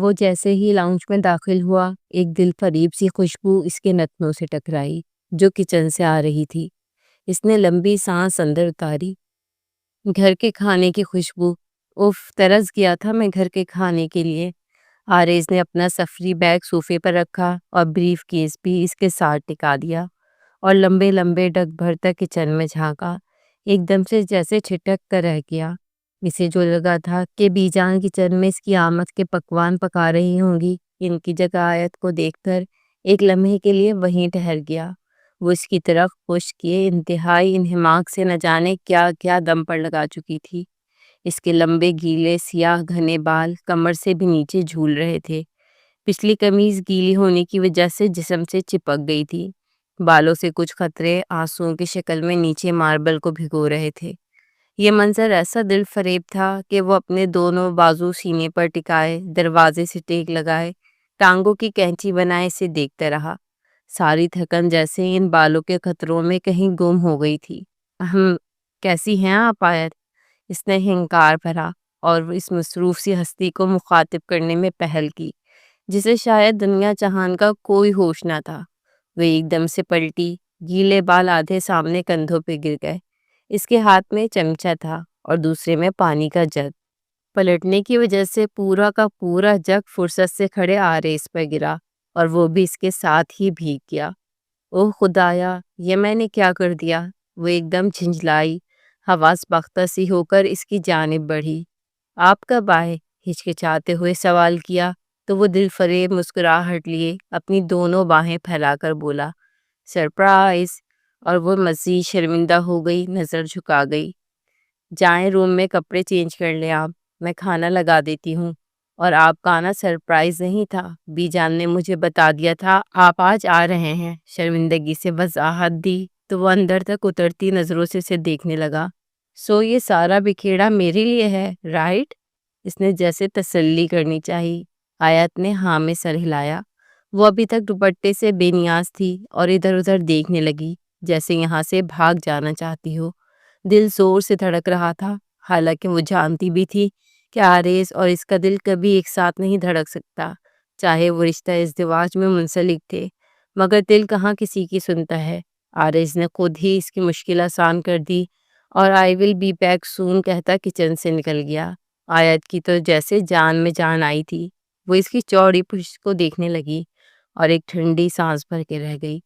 وہ جیسے ہی لاؤنج میں داخل ہوا، ایک دل فریب سی خوشبو اس کے نتنوں سے ٹکرائی جو کچن سے آ رہی تھی۔ اس نے لمبی سانس اندر اتاری۔ گھر کے کھانے کی خوشبو، اف، ترس گیا تھا میں گھر کے کھانے کے لیے۔ آریز نے اپنا سفری بیگ صوفے پر رکھا اور بریف کیس بھی اس کے ساتھ ٹکا دیا اور لمبے لمبے ڈگ بھر تک کچن میں جھانکا۔ ایک دم سے جیسے چھٹک کر رہ گیا۔ اسے جو لگا تھا کہ بی جان کچن میں اس کی آمد کے پکوان پکا رہی ہوں گی، ان کی جگہ آیت کو دیکھ کر ایک لمحے کے لیے وہیں ٹھہر گیا۔ وہ اس کی طرف خشک کیے انتہائی انہماک سے نہ جانے کیا کیا دم پر لگا چکی تھی۔ اس کے لمبے گیلے سیاہ گھنے بال کمر سے بھی نیچے جھول رہے تھے۔ پچھلی قمیض گیلی ہونے کی وجہ سے جسم سے چپک گئی تھی۔ بالوں سے کچھ قطرے آنسوؤں کی شکل میں نیچے ماربل کو بھگو رہے تھے۔ یہ منظر ایسا دل فریب تھا کہ وہ اپنے دونوں بازو سینے پر ٹکائے، دروازے سے ٹیک لگائے، ٹانگوں کی کینچی بنائے اسے دیکھتا رہا۔ ساری تھکن جیسے ان بالوں کے قطروں میں کہیں گم ہو گئی تھی۔ کیسی ہیں آپ آیت؟ اس نے ہنکار بھرا اور اس مصروف سی ہستی کو مخاطب کرنے میں پہل کی جسے شاید دنیا جہان کا کوئی ہوش نہ تھا۔ وہ ایک دم سے پلٹی، گیلے بال آدھے سامنے کندھوں پہ گر گئے۔ اس کے ہاتھ میں چمچہ تھا اور دوسرے میں پانی کا جگ۔ پلٹنے کی وجہ سے پورا کا پورا جگ فرصت سے کھڑے آریز پر گرا اور وہ بھی اس کے ساتھ ہی بھیگ گیا۔ اوہ خدایا، یہ میں نے کیا کر دیا؟ وہ ایک دم جھنجھلائی، حواس باختہ سی ہو کر اس کی جانب بڑھی۔ آپ کب آئے؟ ہچکچاتے ہوئے سوال کیا تو وہ دل فریب مسکراہٹ لیے اپنی دونوں باہیں پھیلا کر بولا، سرپرائز! اور وہ مزید شرمندہ ہو گئی، نظر جھکا گئی۔ جائیں روم میں کپڑے چینج کر لیں آپ، میں کھانا لگا دیتی ہوں۔ اور آپ کا آنا سرپرائز نہیں تھا، بی جان نے مجھے بتا دیا تھا آپ آج آ رہے ہیں۔ شرمندگی سے وضاحت دی تو وہ اندر تک اترتی نظروں سے اسے دیکھنے لگا۔ سو یہ سارا بکھیڑا میرے لیے ہے، رائٹ؟ اس نے جیسے تسلی کرنی چاہی۔ آیت نے ہاں میں سر ہلایا۔ وہ ابھی تک دوپٹے سے بے نیاز تھی اور ادھر ادھر دیکھنے لگی جیسے یہاں سے بھاگ جانا چاہتی ہو۔ دل زور سے دھڑک رہا تھا، حالانکہ وہ جانتی بھی تھی کہ آریز اور اس کا دل کبھی ایک ساتھ نہیں دھڑک سکتا، چاہے وہ رشتہ ازدواج میں منسلک تھے۔ مگر دل کہاں کسی کی سنتا ہے۔ آریز نے خود ہی اس کی مشکل آسان کر دی اور آئی ول بی بیک سون کہتا کچن سے نکل گیا۔ آیت کی تو جیسے جان میں جان آئی تھی۔ وہ اس کی چوڑی پشت کو دیکھنے لگی اور ایک ٹھنڈی سانس بھر کے رہ گئی۔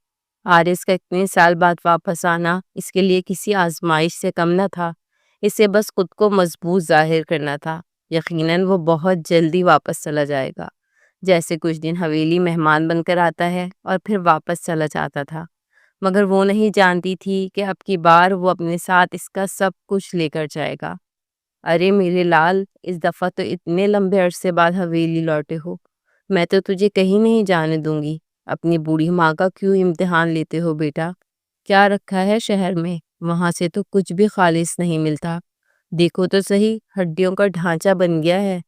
آریز کا اتنے سال بعد واپس آنا اس کے لیے کسی آزمائش سے کم نہ تھا۔ اسے بس خود کو مضبوط ظاہر کرنا تھا۔ یقیناً وہ بہت جلدی واپس چلا جائے گا، جیسے کچھ دن حویلی مہمان بن کر آتا ہے اور پھر واپس چلا جاتا تھا۔ مگر وہ نہیں جانتی تھی کہ اب کی بار وہ اپنے ساتھ اس کا سب کچھ لے کر جائے گا۔ ارے میرے لال، اس دفعہ تو اتنے لمبے عرصے بعد حویلی لوٹے ہو، میں تو تجھے کہیں نہیں جانے دوں گی۔ اپنی بوڑھی ماں کا کیوں امتحان لیتے ہو بیٹا؟ کیا رکھا ہے شہر میں؟ وہاں سے تو کچھ بھی خالص نہیں ملتا۔ دیکھو تو صحیح، ہڈیوں کا ڈھانچہ بن گیا ہے۔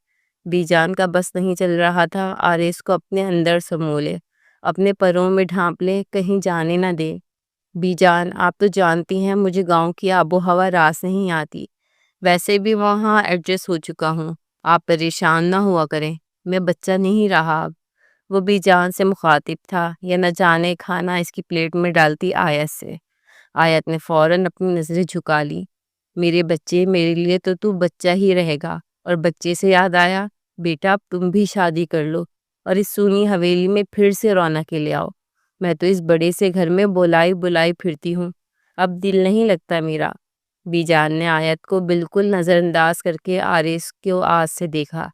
بی جان کا بس نہیں چل رہا تھا آریز کو اپنے اندر سمو لے، اپنے پروں میں ڈھانپ لے، کہیں جانے نہ دے۔ بی جان، آپ تو جانتی ہیں مجھے گاؤں کی آب و ہوا راس نہیں آتی، ویسے بھی وہاں ایڈجسٹ ہو چکا ہوں، آپ پریشان نہ ہوا کریں، میں بچہ نہیں رہا اب۔ وہ بی جان سے مخاطب تھا یا نہ جانے کھانا اس کی پلیٹ میں ڈالتی آیت سے۔ آیت نے فوراً اپنی نظریں جھکا لی۔ میرے بچے، میرے لیے تو بچہ ہی رہے گا۔ اور بچے سے یاد آیا، بیٹا اب تم بھی شادی کر لو اور اس سونی حویلی میں پھر سے رونقیں لے آؤ۔ میں تو اس بڑے سے گھر میں بلائی بلائی پھرتی ہوں، اب دل نہیں لگتا میرا۔ بی جان نے آیت کو بالکل نظر انداز کر کے آریز کو آس سے دیکھا۔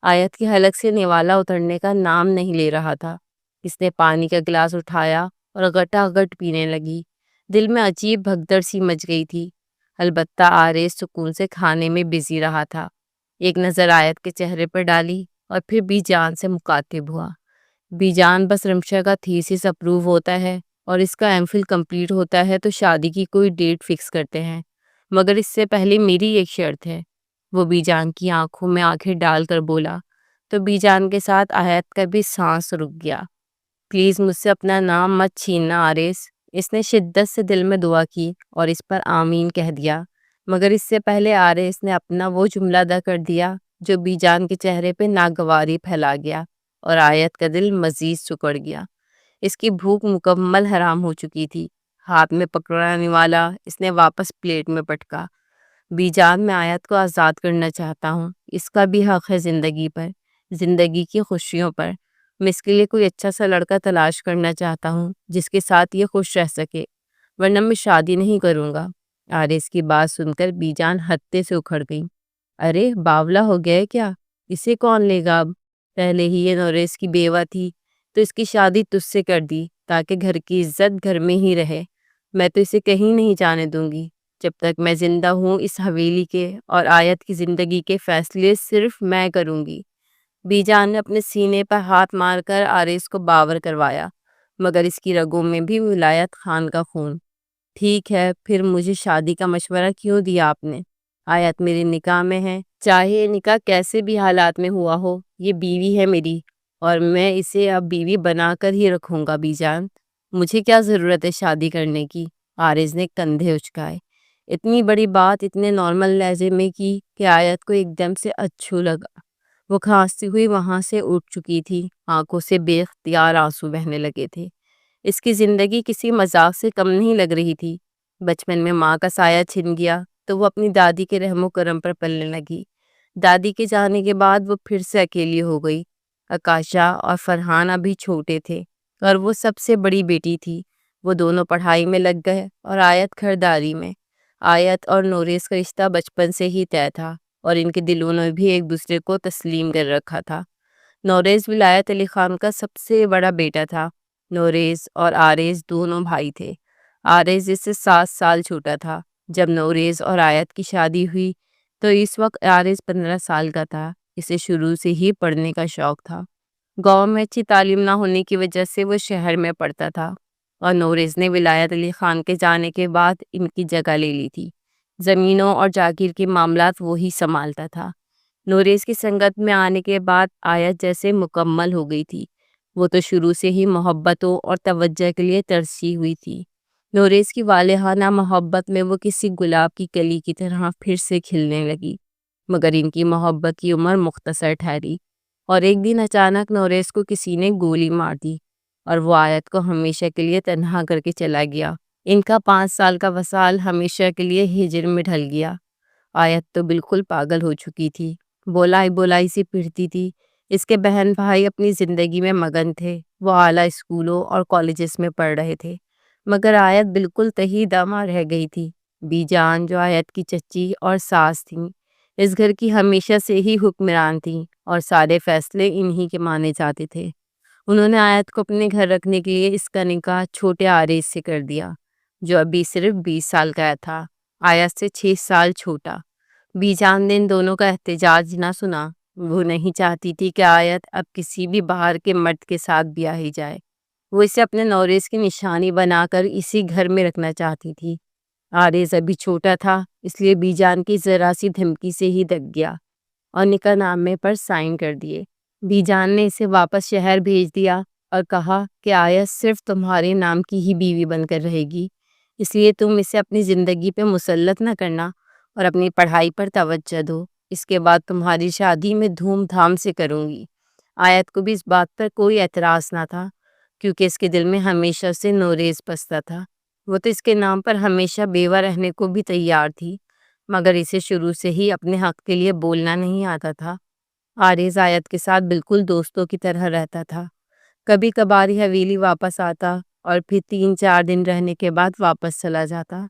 آیت کی حلق سے نوالا اترنے کا نام نہیں لے رہا تھا۔ اس نے پانی کا گلاس اٹھایا اور گٹا گٹ پینے لگی۔ دل میں عجیب بھگدڑ سی مچ گئی تھی۔ البتہ آریز سکون سے کھانے میں بزی رہا تھا۔ ایک نظر آیت کے چہرے پر ڈالی اور پھر بی جان سے مخاطب ہوا۔ بی جان، بس رمشا کا تھیسس اپروو ہوتا ہے اور اس کا ایم فل کمپلیٹ ہوتا ہے تو شادی کی کوئی ڈیٹ فکس کرتے ہیں، مگر اس سے پہلے میری ایک شرط ہے۔ وہ بی جان کی آنکھوں میں آنکھیں ڈال کر بولا تو بی جان کے ساتھ آیت کا بھی سانس رک گیا۔ پلیز مجھ سے اپنا نام مت چھیننا آریز۔ اس نے شدت سے دل میں دعا کی اور اس پر آمین کہہ دیا، مگر اس سے پہلے آریز نے اپنا وہ جملہ ادا کر دیا جو بی جان کے چہرے پہ ناگواری پھیلا گیا اور آیت کا دل مزید سکڑ گیا۔ اس کی بھوک مکمل حرام ہو چکی تھی۔ ہاتھ میں پکڑانے والا اس نے واپس پلیٹ میں پٹکا۔ بی جان، میں آیت کو آزاد کرنا چاہتا ہوں۔ اس کا بھی حق ہے زندگی پر، زندگی کی خوشیوں پر۔ میں اس کے لیے کوئی اچھا سا لڑکا تلاش کرنا چاہتا ہوں جس کے ساتھ یہ خوش رہ سکے، ورنہ میں شادی نہیں کروں گا۔ آرز کی بات سن کر بی جان ہتے سے اکھڑ گئی۔ ارے باولا ہو گیا ہے کیا؟ اسے کون لے گا اب؟ پہلے ہی یہ نوریس کی بیوہ تھی تو اس کی شادی تجھ سے کر دی تاکہ گھر کی عزت گھر میں ہی رہے۔ میں تو اسے کہیں نہیں جانے دوں گی۔ جب تک میں زندہ ہوں اس حویلی کے اور آیت کی زندگی کے فیصلے صرف میں کروں گی۔ بی جان نے اپنے سینے پر ہاتھ مار کر آرز کو باور کروایا، مگر اس کی رگوں میں بھی ولایت خان کا خون۔ ٹھیک ہے، پھر مجھے شادی کا مشورہ کیوں دیا آپ نے؟ آیت میرے نکاح میں ہے، چاہے یہ نکاح کیسے بھی حالات میں ہوا ہو، یہ بیوی ہے میری، اور میں اسے اب بیوی بنا کر ہی رکھوں گا۔ بی جان، مجھے کیا ضرورت ہے شادی کرنے کی؟ آرز نے کندھے اچکائے۔ اتنی بڑی بات اتنے نارمل لہجے میں کی کہ آیت کو ایک دم سے اچھو لگا۔ وہ کھانستی ہوئی وہاں سے اٹھ چکی تھی، آنکھوں سے بے اختیار آنسو بہنے لگے تھے۔ اس کی زندگی کسی مذاق سے کم نہیں لگ رہی تھی۔ بچپن میں ماں کا سایہ چھن گیا تو وہ اپنی دادی کے رحم و کرم پر پلنے لگی۔ دادی کے جانے کے بعد وہ پھر سے اکیلی ہو گئی۔ آکاشا اور فرحان ابھی چھوٹے تھے اور وہ سب سے بڑی بیٹی تھی۔ وہ دونوں پڑھائی میں لگ گئے اور آیت گھرداری میں۔ آیت اور نوریس کا رشتہ بچپن سے ہی طے تھا اور ان کے دلوں نے بھی ایک دوسرے کو تسلیم کر رکھا تھا۔ نوریس ولایت علی خان کا سب سے بڑا بیٹا تھا۔ نوریس اور آرز دونوں بھائی تھے۔ آرز اس سے 7 سال چھوٹا تھا۔ جب نوریس اور آیت کی شادی ہوئی تو اس وقت آرز 15 سال کا تھا۔ اسے شروع سے ہی پڑھنے کا شوق تھا۔ گاؤں میں اچھی تعلیم نہ ہونے کی وجہ سے وہ شہر میں پڑھتا تھا، اور نوریس نے ولایت علی خان کے جانے کے بعد ان کی جگہ لے لی تھی۔ زمینوں اور جاگیر کے معاملات وہی سنبھالتا تھا۔ نوریس کی سنگت میں آنے کے بعد آیت جیسے مکمل ہو گئی تھی۔ وہ تو شروع سے ہی محبتوں اور توجہ کے لیے ترسی ہوئی تھی۔ نوریس کی والہانہ محبت میں وہ کسی گلاب کی کلی کی طرح پھر سے کھلنے لگی، مگر ان کی محبت کی عمر مختصر ٹھہری، اور ایک دن اچانک نوریس کو کسی نے گولی مار دی اور وہ آیت کو ہمیشہ کے لیے تنہا کر کے چلا گیا۔ ان کا 5 سال کا وصال ہمیشہ کے لیے ہجر میں ڈھل گیا۔ آیت تو بالکل پاگل ہو چکی تھی، بولائی سی پھرتی تھی۔ اس کے بہن بھائی اپنی زندگی میں مگن تھے، وہ اعلیٰ اسکولوں اور کالجز میں پڑھ رہے تھے، مگر آیت بالکل تہی دما رہ گئی تھی۔ بی جان، جو آیت کی چچی اور ساس تھیں، اس گھر کی ہمیشہ سے ہی حکمران تھیں اور سارے فیصلے انہی کے مانے جاتے تھے۔ انہوں نے آیت کو اپنے گھر رکھنے کے لیے اس کا نکاح چھوٹے آرز سے کر دیا، جو ابھی صرف 20 سال کا تھا، آیت سے 6 سال چھوٹا۔ بی جان نے ان دونوں کا احتجاج نہ سنا۔ وہ نہیں چاہتی تھی کہ آیت اب کسی بھی باہر کے مرد کے ساتھ بیاہی جائے۔ وہ اسے اپنے نوریس کی نشانی بنا کر اسی گھر میں رکھنا چاہتی تھی۔ آرز ابھی چھوٹا تھا، اس لیے بی جان کی ذرا سی دھمکی سے ہی دک گیا اور نکاح نامے پر سائن کر دیے۔ بی جان نے اسے واپس شہر بھیج دیا اور کہا کہ آیت صرف تمہارے نام کی ہی بیوی بن کر رہے گی، اس لیے تم اسے اپنی زندگی پہ مسلط نہ کرنا اور اپنی پڑھائی پر توجہ دو۔ اس کے بعد تمہاری شادی میں دھوم دھام سے کروں گی۔ آیت کو بھی اس بات پر کوئی اعتراض نہ تھا، کیونکہ اس کے دل میں ہمیشہ سے نوریس بستا تھا۔ وہ تو اس کے نام پر ہمیشہ بیوہ رہنے کو بھی تیار تھی، مگر اسے شروع سے ہی اپنے حق کے لیے بولنا نہیں آتا تھا۔ آرز آیت کے ساتھ بالکل دوستوں کی طرح رہتا تھا۔ کبھی کبھار ہی حویلی واپس آتا اور پھر 3-4 دن رہنے کے بعد واپس چلا جاتا۔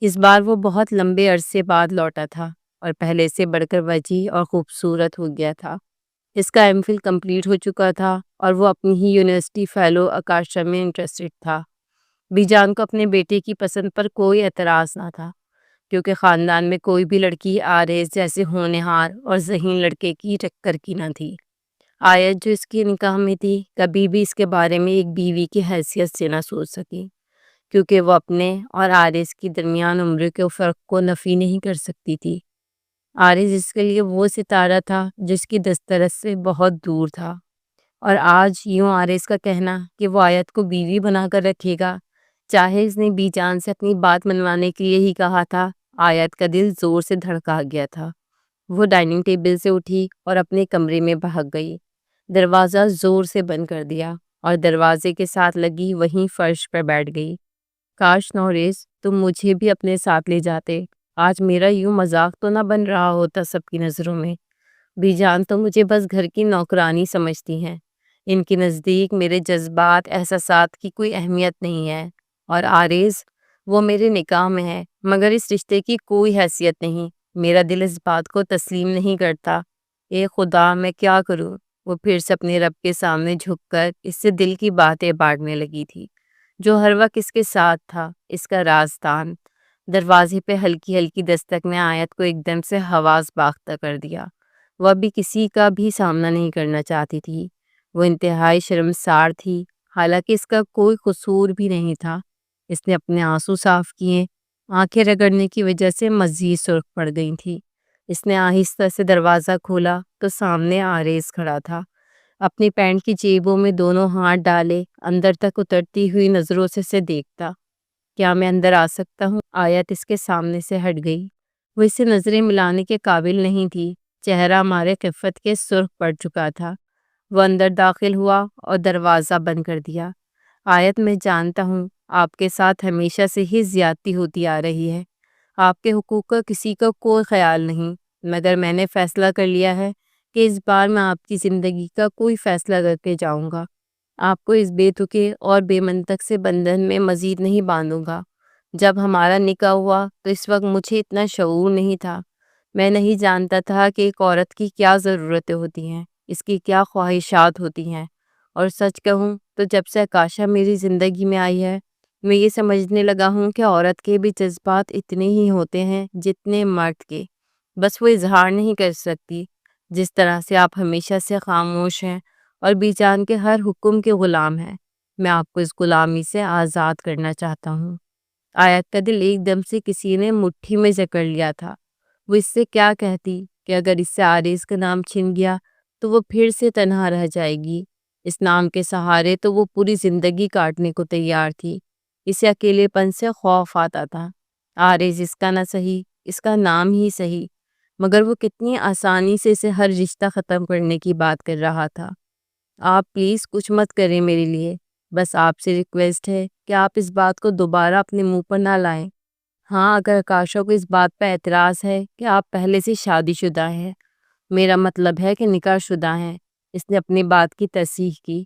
اس بار وہ بہت لمبے عرصے بعد لوٹا تھا اور پہلے سے بڑھ کر وجیح اور خوبصورت ہو گیا تھا۔ اس کا ایم فل کمپلیٹ ہو چکا تھا اور وہ اپنی ہی یونیورسٹی فیلو آکاشا میں انٹرسٹڈ تھا۔ بی جان کو اپنے بیٹے کی پسند پر کوئی اعتراض نہ تھا، کیونکہ خاندان میں کوئی بھی لڑکی آرز جیسے ہونہار اور ذہین لڑکے کی ٹکر کی نہ تھی۔ آیت جو اس کی نکاح میں تھی کبھی بھی اس کے بارے میں ایک بیوی کی حیثیت سے نہ سوچ سکی، کیونکہ وہ اپنے اور آرز کی درمیان عمر کے فرق کو نفی نہیں کر سکتی تھی۔ آرز اس کے لیے وہ ستارہ تھا جس کی دسترس سے بہت دور تھا، اور آج یوں آرز کا کہنا کہ وہ آیت کو بیوی بنا کر رکھے گا، چاہے اس نے بی جان سے اپنی بات منوانے کے لیے ہی کہا تھا، آیت کا دل زور سے دھڑکا گیا تھا۔ وہ ڈائننگ ٹیبل سے اٹھی اور اپنے کمرے میں بھاگ گئی۔ دروازہ زور سے بند کر دیا اور دروازے کے ساتھ لگی وہیں فرش پر بیٹھ گئی۔ کاش نوریز تم مجھے بھی اپنے ساتھ لے جاتے، آج میرا یوں مذاق تو نہ بن رہا ہوتا سب کی نظروں میں۔ بی جان تو مجھے بس گھر کی نوکرانی سمجھتی ہیں، ان کے نزدیک میرے جذبات احساسات کی کوئی اہمیت نہیں ہے، اور آریز وہ میرے نکاح میں ہے مگر اس رشتے کی کوئی حیثیت نہیں، میرا دل اس بات کو تسلیم نہیں کرتا۔ اے خدا میں کیا کروں؟ وہ پھر سے اپنے رب کے سامنے جھک کر اس سے دل کی باتیں باندھنے لگی تھی، جو ہر وقت اس کے ساتھ تھا، اس کا رازدان۔ دروازے پہ ہلکی ہلکی دستک نے آیت کو ایک دم سے حواس باختہ کر دیا۔ وہ ابھی کسی کا بھی سامنا نہیں کرنا چاہتی تھی، وہ انتہائی شرمسار تھی، حالانکہ اس کا کوئی قصور بھی نہیں تھا۔ اس نے اپنے آنسو صاف کیے، آنکھیں رگڑنے کی وجہ سے مزید سرخ پڑ گئی تھی۔ اس نے آہستہ سے دروازہ کھولا تو سامنے آریز کھڑا تھا، اپنی پینٹ کی جیبوں میں دونوں ہاتھ ڈالے اندر تک اترتی ہوئی نظروں سے اسے دیکھتا۔ کیا میں اندر آ سکتا ہوں؟ آیت اس کے سامنے سے ہٹ گئی، وہ اسے نظریں ملانے کے قابل نہیں تھی، چہرہ مارے خفت کے سرخ پڑ چکا تھا۔ وہ اندر داخل ہوا اور دروازہ بند کر دیا۔ آیت میں جانتا ہوں آپ کے ساتھ ہمیشہ سے ہی زیادتی ہوتی آ رہی ہے، آپ کے حقوق کا کسی کا کوئی خیال نہیں، مگر میں نے فیصلہ کر لیا ہے کہ اس بار میں آپ کی زندگی کا کوئی فیصلہ کر کے جاؤں گا، آپ کو اس بے تکے اور بے منطق سے بندھن میں مزید نہیں باندھوں گا۔ جب ہمارا نکاح ہوا تو اس وقت مجھے اتنا شعور نہیں تھا، میں نہیں جانتا تھا کہ ایک عورت کی کیا ضرورتیں ہوتی ہیں، اس کی کیا خواہشات ہوتی ہیں، اور سچ کہوں تو جب سے آکاشا میری زندگی میں آئی ہے میں یہ سمجھنے لگا ہوں کہ عورت کے بھی جذبات اتنے ہی ہوتے ہیں جتنے مرد کے، بس وہ اظہار نہیں کر سکتی۔ جس طرح سے آپ ہمیشہ سے خاموش ہیں اور بی جان کے ہر حکم کے غلام ہیں، میں آپ کو اس غلامی سے آزاد کرنا چاہتا ہوں۔ آیت کا دل ایک دم سے کسی نے مٹھی میں جکڑ لیا تھا۔ وہ اس سے کیا کہتی کہ اگر اس سے آریز کا نام چھن گیا تو وہ پھر سے تنہا رہ جائے گی، اس نام کے سہارے تو وہ پوری زندگی کاٹنے کو تیار تھی۔ اسے اکیلے پن سے خوف آتا تھا۔ آریز اس کا نہ صحیح، اس کا نام ہی صحیح، مگر وہ کتنی آسانی سے اسے ہر رشتہ ختم کرنے کی بات کر رہا تھا۔ آپ پلیز کچھ مت کریں میرے لیے، بس آپ سے ریکویسٹ ہے کہ آپ اس بات کو دوبارہ اپنے منہ پر نہ لائیں۔ ہاں، اگر آکاشا کو اس بات پہ اعتراض ہے کہ آپ پہلے سے شادی شدہ ہیں، میرا مطلب ہے کہ نکاح شدہ ہیں، اس نے اپنی بات کی تصحیح کی،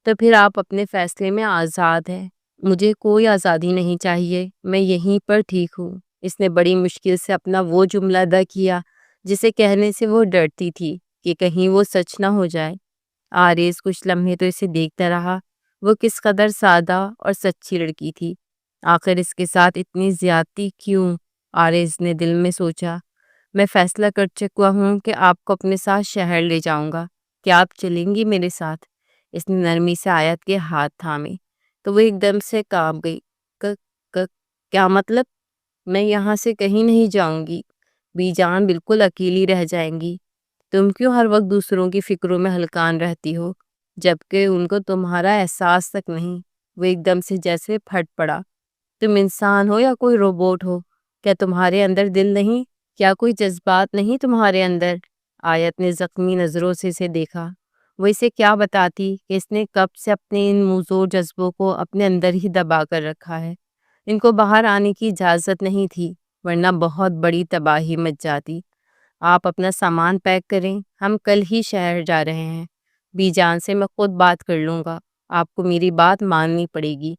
تو پھر آپ اپنے فیصلے میں آزاد ہیں۔ مجھے کوئی آزادی نہیں چاہیے، میں یہیں پر ٹھیک ہوں۔ اس نے بڑی مشکل سے اپنا وہ جملہ ادا کیا جسے کہنے سے وہ ڈرتی تھی کہ کہیں وہ سچ نہ ہو جائے۔ آریز کچھ لمحے تو اسے دیکھتا رہا، وہ کس قدر سادہ اور سچی لڑکی تھی، آخر اس کے ساتھ اتنی زیادتی کیوں؟ آریز نے دل میں سوچا۔ میں فیصلہ کر چکا ہوں کہ آپ کو اپنے ساتھ شہر لے جاؤں گا، کیا آپ چلیں گی میرے ساتھ؟ اس نے نرمی سے آیت کے ہاتھ تھامے تو وہ ایک دم سے کانپ گئی۔ کیا مطلب؟ میں یہاں سے کہیں نہیں جاؤں گی، بی جان بالکل اکیلی رہ جائیں گی۔ تم کیوں ہر وقت دوسروں کی فکروں میں ہلکان رہتی ہو جبکہ ان کو تمہارا احساس تک نہیں؟ وہ ایک دم سے جیسے پھٹ پڑا۔ تم انسان ہو یا کوئی روبوٹ ہو؟ کیا تمہارے اندر دل نہیں؟ کیا کوئی جذبات نہیں تمہارے اندر؟ آیت نے زخمی نظروں سے اسے دیکھا۔ وہ اسے کیا بتاتی کہ اس نے کب سے اپنے ان موزوں جذبوں کو اپنے اندر ہی دبا کر رکھا ہے، ان کو باہر آنے کی اجازت نہیں تھی، ورنہ بہت بڑی تباہی مچ جاتی۔ آپ اپنا سامان پیک کریں، ہم کل ہی شہر جا رہے ہیں، بی جان سے میں خود بات کر لوں گا، آپ کو میری بات ماننی پڑے گی،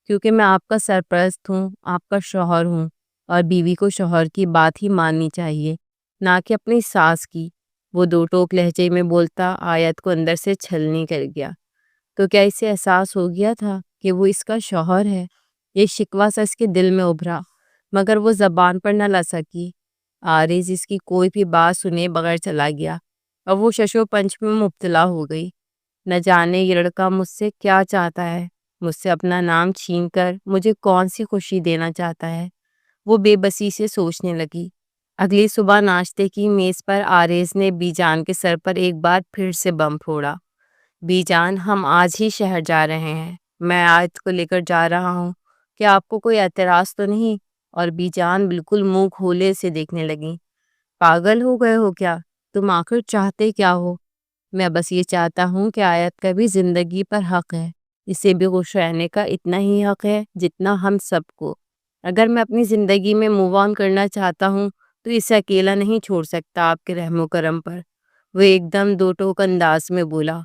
کیونکہ میں آپ کا سرپرست ہوں، آپ کا شوہر ہوں، اور بیوی کو شوہر کی بات ہی ماننی چاہیے، نہ کہ اپنی ساس کی۔ وہ دو ٹوک لہجے میں بولتا آیت کو اندر سے چھلنی کر گیا۔ تو کیا اسے احساس ہو گیا تھا کہ وہ اس کا شوہر ہے؟ یہ شکوہ سا اس کے دل میں ابھرا، مگر وہ زبان پر نہ لا سکی۔ آریز اس کی کوئی بھی بات سنے بغیر چلا گیا اور وہ ششو پنچ میں مبتلا ہو گئی۔ نہ جانے یہ لڑکا مجھ سے کیا چاہتا ہے، مجھ سے اپنا نام چھین کر مجھے کون سی خوشی دینا چاہتا ہے، وہ بے بسی سے سوچنے لگی۔ اگلی صبح ناشتے کی میز پر آریز نے بی جان کے سر پر ایک بار پھر سے بم پھوڑا۔ بی جان، ہم آج ہی شہر جا رہے ہیں، میں آیت کو لے کر جا رہا ہوں، کیا آپ کو کوئی اعتراض تو نہیں؟ اور بی جان بالکل منہ کھولے سے دیکھنے لگی۔ پاگل ہو گئے ہو کیا؟ تم آخر چاہتے کیا ہو؟ میں بس یہ چاہتا ہوں کہ آیت کا بھی زندگی پر حق ہے، اسے بھی خوش رہنے کا اتنا ہی حق ہے جتنا ہم سب کو۔ اگر میں اپنی زندگی میں موو آن کرنا چاہتا ہوں تو اسے اکیلا نہیں چھوڑ سکتا آپ کے رحم و کرم پر۔ وہ ایک دم دو ٹوک انداز میں بولا۔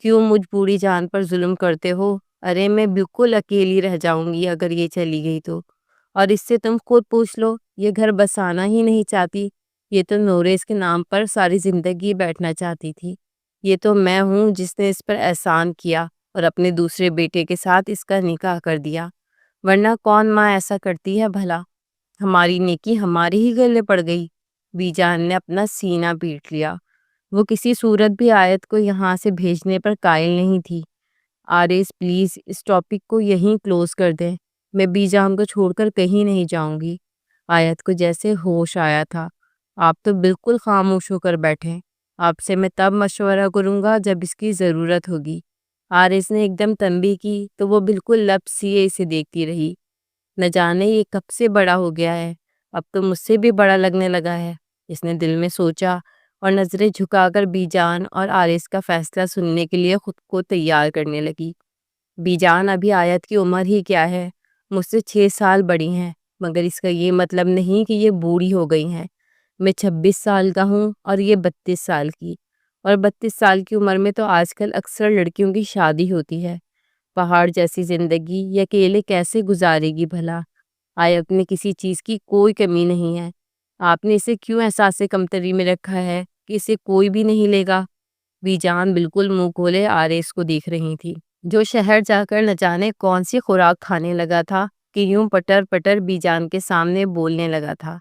کیوں مجھ بوڑھی جان پر ظلم کرتے ہو؟ ارے میں بالکل اکیلی رہ جاؤں گی اگر یہ چلی گئی تو۔ اور اس سے تم خود پوچھ لو، یہ گھر بسانا ہی نہیں چاہتی، یہ تو نوریس کے نام پر ساری زندگی بیٹھنا چاہتی تھی۔ یہ تو میں ہوں جس نے اس پر احسان کیا اور اپنے دوسرے بیٹے کے ساتھ اس کا نکاح کر دیا، ورنہ کون ماں ایسا کرتی ہے بھلا؟ ہماری نیکی ہماری ہی گلے پڑ گئی۔ بی جان نے اپنا سینہ پیٹ لیا۔ وہ کسی صورت بھی آیت کو یہاں سے بھیجنے پر قائل نہیں تھی۔ آرز پلیز اس ٹاپک کو یہیں کلوز کر دیں، میں بی جان کو چھوڑ کر کہیں نہیں جاؤں گی۔ آیت کو جیسے ہوش آیا تھا۔ آپ تو بالکل خاموش ہو کر بیٹھیں، آپ سے میں تب مشورہ کروں گا جب اس کی ضرورت ہوگی۔ آرز نے ایک دم تنبیہ کی تو وہ بالکل لب سیے اسے دیکھتی رہی۔ نہ جانے یہ کب سے بڑا ہو گیا ہے، اب تو مجھ سے بھی بڑا لگنے لگا ہے، اس نے دل میں سوچا، اور نظریں جھکا کر بی جان اور آرز کا فیصلہ سننے کے لیے خود کو تیار کرنے لگی۔ بی جان ابھی آیت کی عمر ہی کیا ہے، مجھ سے 6 سال بڑی ہیں، مگر اس کا یہ مطلب نہیں کہ یہ بوڑھی ہو گئی ہیں۔ میں 26 سال کا ہوں اور یہ 32 سال کی، اور 32 سال کی عمر میں تو آج کل اکثر لڑکیوں کی شادی ہوتی ہے۔ پہاڑ جیسی زندگی یہ اکیلے کیسے گزارے گی بھلا؟ آیت میں کسی چیز کی کوئی کمی نہیں ہے، آپ نے اسے کیوں احساس کمتری میں رکھا ہے کہ اسے کوئی بھی نہیں لے گا؟ بی جان بالکل منہ کھولے آرز کو دیکھ رہی تھی، جو شہر جا کر نہ جانے کون سی خوراک کھانے لگا تھا کہ یوں پٹر پٹر بی جان کے سامنے بولنے لگا تھا۔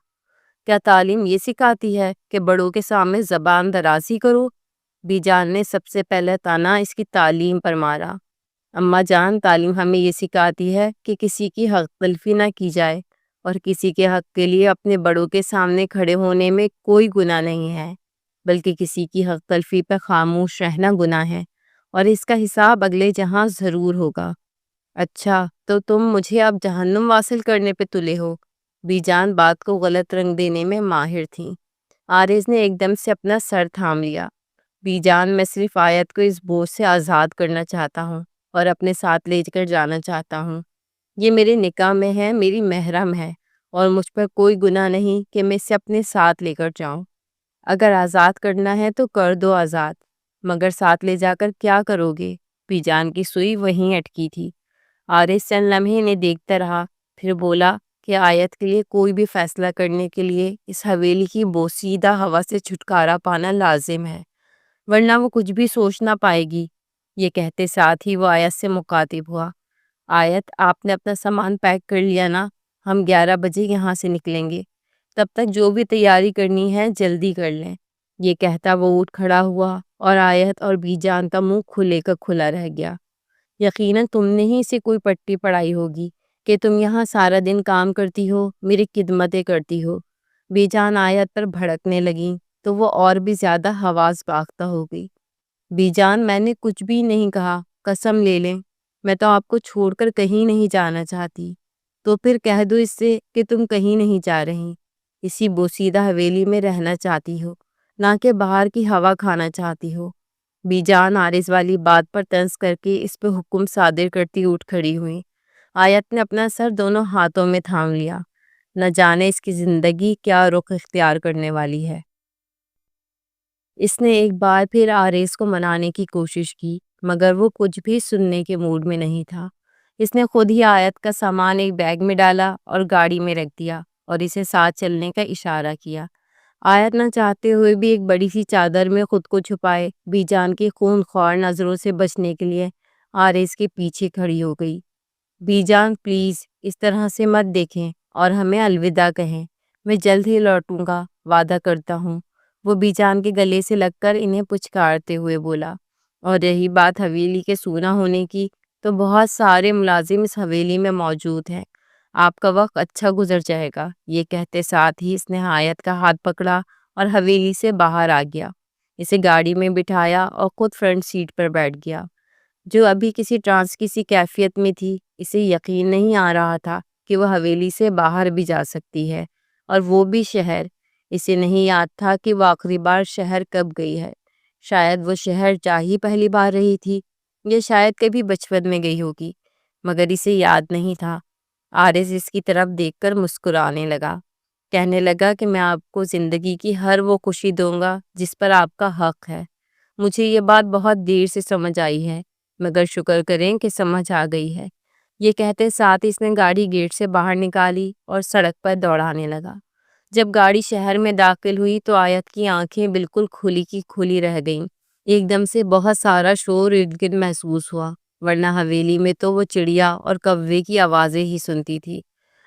کیا تعلیم یہ سکھاتی ہے کہ بڑوں کے سامنے زبان درازی کرو؟ بی جان نے سب سے پہلے تانا اس کی تعلیم پر مارا۔ اماں جان، تعلیم ہمیں یہ سکھاتی ہے کہ کسی کی حق تلفی نہ کی جائے، اور کسی کے حق کے لیے اپنے بڑوں کے سامنے کھڑے ہونے میں کوئی گناہ نہیں ہے، بلکہ کسی کی حق تلفی پر خاموش رہنا گناہ ہے، اور اس کا حساب اگلے جہاں ضرور ہوگا۔ اچھا تو تم مجھے اب جہنم واصل کرنے پہ تلے ہو؟ بی جان بات کو غلط رنگ دینے میں ماہر تھیں۔ آرز نے ایک دم سے اپنا سر تھام لیا۔ بی جان، میں صرف آیت کو اس بوجھ سے آزاد کرنا چاہتا ہوں اور اپنے ساتھ لے کر جانا چاہتا ہوں۔ یہ میرے نکاح میں ہے، میری محرم ہے، اور مجھ پر کوئی گناہ نہیں کہ میں اسے اپنے ساتھ لے کر جاؤں۔ اگر آزاد کرنا ہے تو کر دو آزاد، مگر ساتھ لے جا کر کیا کرو گے؟ بی جان کی سوئی وہیں اٹکی تھی۔ آرز چند لمحے انہیں دیکھتا رہا، پھر بولا کہ آیت کے لیے کوئی بھی فیصلہ کرنے کے لیے اس حویلی کی بوسیدہ ہوا سے چھٹکارا پانا لازم ہے، ورنہ وہ کچھ بھی سوچ نہ پائے گی۔ یہ کہتے ساتھ ہی وہ آیت سے مخاطب ہوا۔ آیت، آپ نے اپنا سامان پیک کر لیا نا؟ ہم 11 بجے یہاں سے نکلیں گے، تب تک جو بھی تیاری کرنی ہے جلدی کر لیں۔ یہ کہتا وہ اٹھ کھڑا ہوا، اور آیت اور بی جان کا منہ کھلے کا کھلا رہ گیا۔ یقیناً تم نے ہی اسے کوئی پٹی پڑھائی ہوگی کہ تم یہاں سارا دن کام کرتی ہو، میری خدمتیں کرتی ہو۔ بی جان آیت پر بھڑکنے لگیں تو وہ اور بھی زیادہ حواس باختہ ہو گئی۔ بی جان، میں نے کچھ بھی نہیں کہا، قسم لے لیں، میں تو آپ کو چھوڑ کر کہیں نہیں جانا چاہتی۔ تو پھر کہہ دو اس سے کہ تم کہیں نہیں جا رہی، اسی بوسیدہ حویلی میں رہنا چاہتی ہو، نہ کہ باہر کی ہوا کھانا چاہتی ہو۔ بی جان آرز والی بات پر طنز کر کے اس پہ حکم صادر کرتی اٹھ کھڑی ہوئی۔ آیت نے اپنا سر دونوں ہاتھوں میں تھام لیا، نہ جانے اس کی زندگی کیا رخ اختیار کرنے والی ہے۔ اس نے ایک بار پھر آرز کو منانے کی کوشش کی، مگر وہ کچھ بھی سننے کے موڈ میں نہیں تھا۔ اس نے خود ہی آیت کا سامان ایک بیگ میں ڈالا اور گاڑی میں رکھ دیا، اور اسے ساتھ چلنے کا اشارہ کیا۔ آیت نہ چاہتے ہوئے بھی ایک بڑی سی چادر میں خود کو چھپائے بی جان کی خون خوار نظروں سے بچنے کے لیے آرز کے پیچھے کھڑی ہو گئی۔ بی جان پلیز اس طرح سے مت دیکھیں اور ہمیں الوداع کہیں، میں جلد ہی لوٹوں گا، وعدہ کرتا ہوں۔ وہ بی جان کے گلے سے لگ کر انہیں پچکارتے ہوئے بولا۔ اور رہی بات حویلی کے سونا ہونے کی، تو بہت سارے ملازم اس حویلی میں موجود ہیں، آپ کا وقت اچھا گزر جائے گا۔ یہ کہتے ساتھ ہی اس نے آیت کا ہاتھ پکڑا اور حویلی سے باہر آ گیا، اسے گاڑی میں بٹھایا اور خود فرنٹ سیٹ پر بیٹھ گیا۔ جو ابھی کسی ٹرانس کی سی کیفیت میں تھی، اسے یقین نہیں آ رہا تھا کہ وہ حویلی سے باہر بھی جا سکتی ہے، اور وہ بھی شہر۔ اسے نہیں یاد تھا کہ وہ آخری بار شہر کب گئی ہے۔ شاید وہ شہر جا ہی پہلی بار رہی تھی، یا شاید کبھی بچپن میں گئی ہوگی، مگر اسے یاد نہیں تھا۔ آرز اس کی طرف دیکھ کر مسکرانے لگا، کہنے لگا کہ میں آپ کو زندگی کی ہر وہ خوشی دوں گا جس پر آپ کا حق ہے۔ مجھے یہ بات بہت دیر سے سمجھ آئی ہے، مگر شکر کریں کہ سمجھ آ گئی ہے۔ یہ کہتے ساتھ اس نے گاڑی گیٹ سے باہر نکالی اور سڑک پر دوڑانے لگا۔ جب گاڑی شہر میں داخل ہوئی تو آیت کی آنکھیں بالکل کھلی کی کھلی رہ گئیں۔ ایک دم سے بہت سارا شور ارد گرد محسوس ہوا، ورنہ حویلی میں تو وہ چڑیا اور کوے کی آوازیں ہی سنتی تھی۔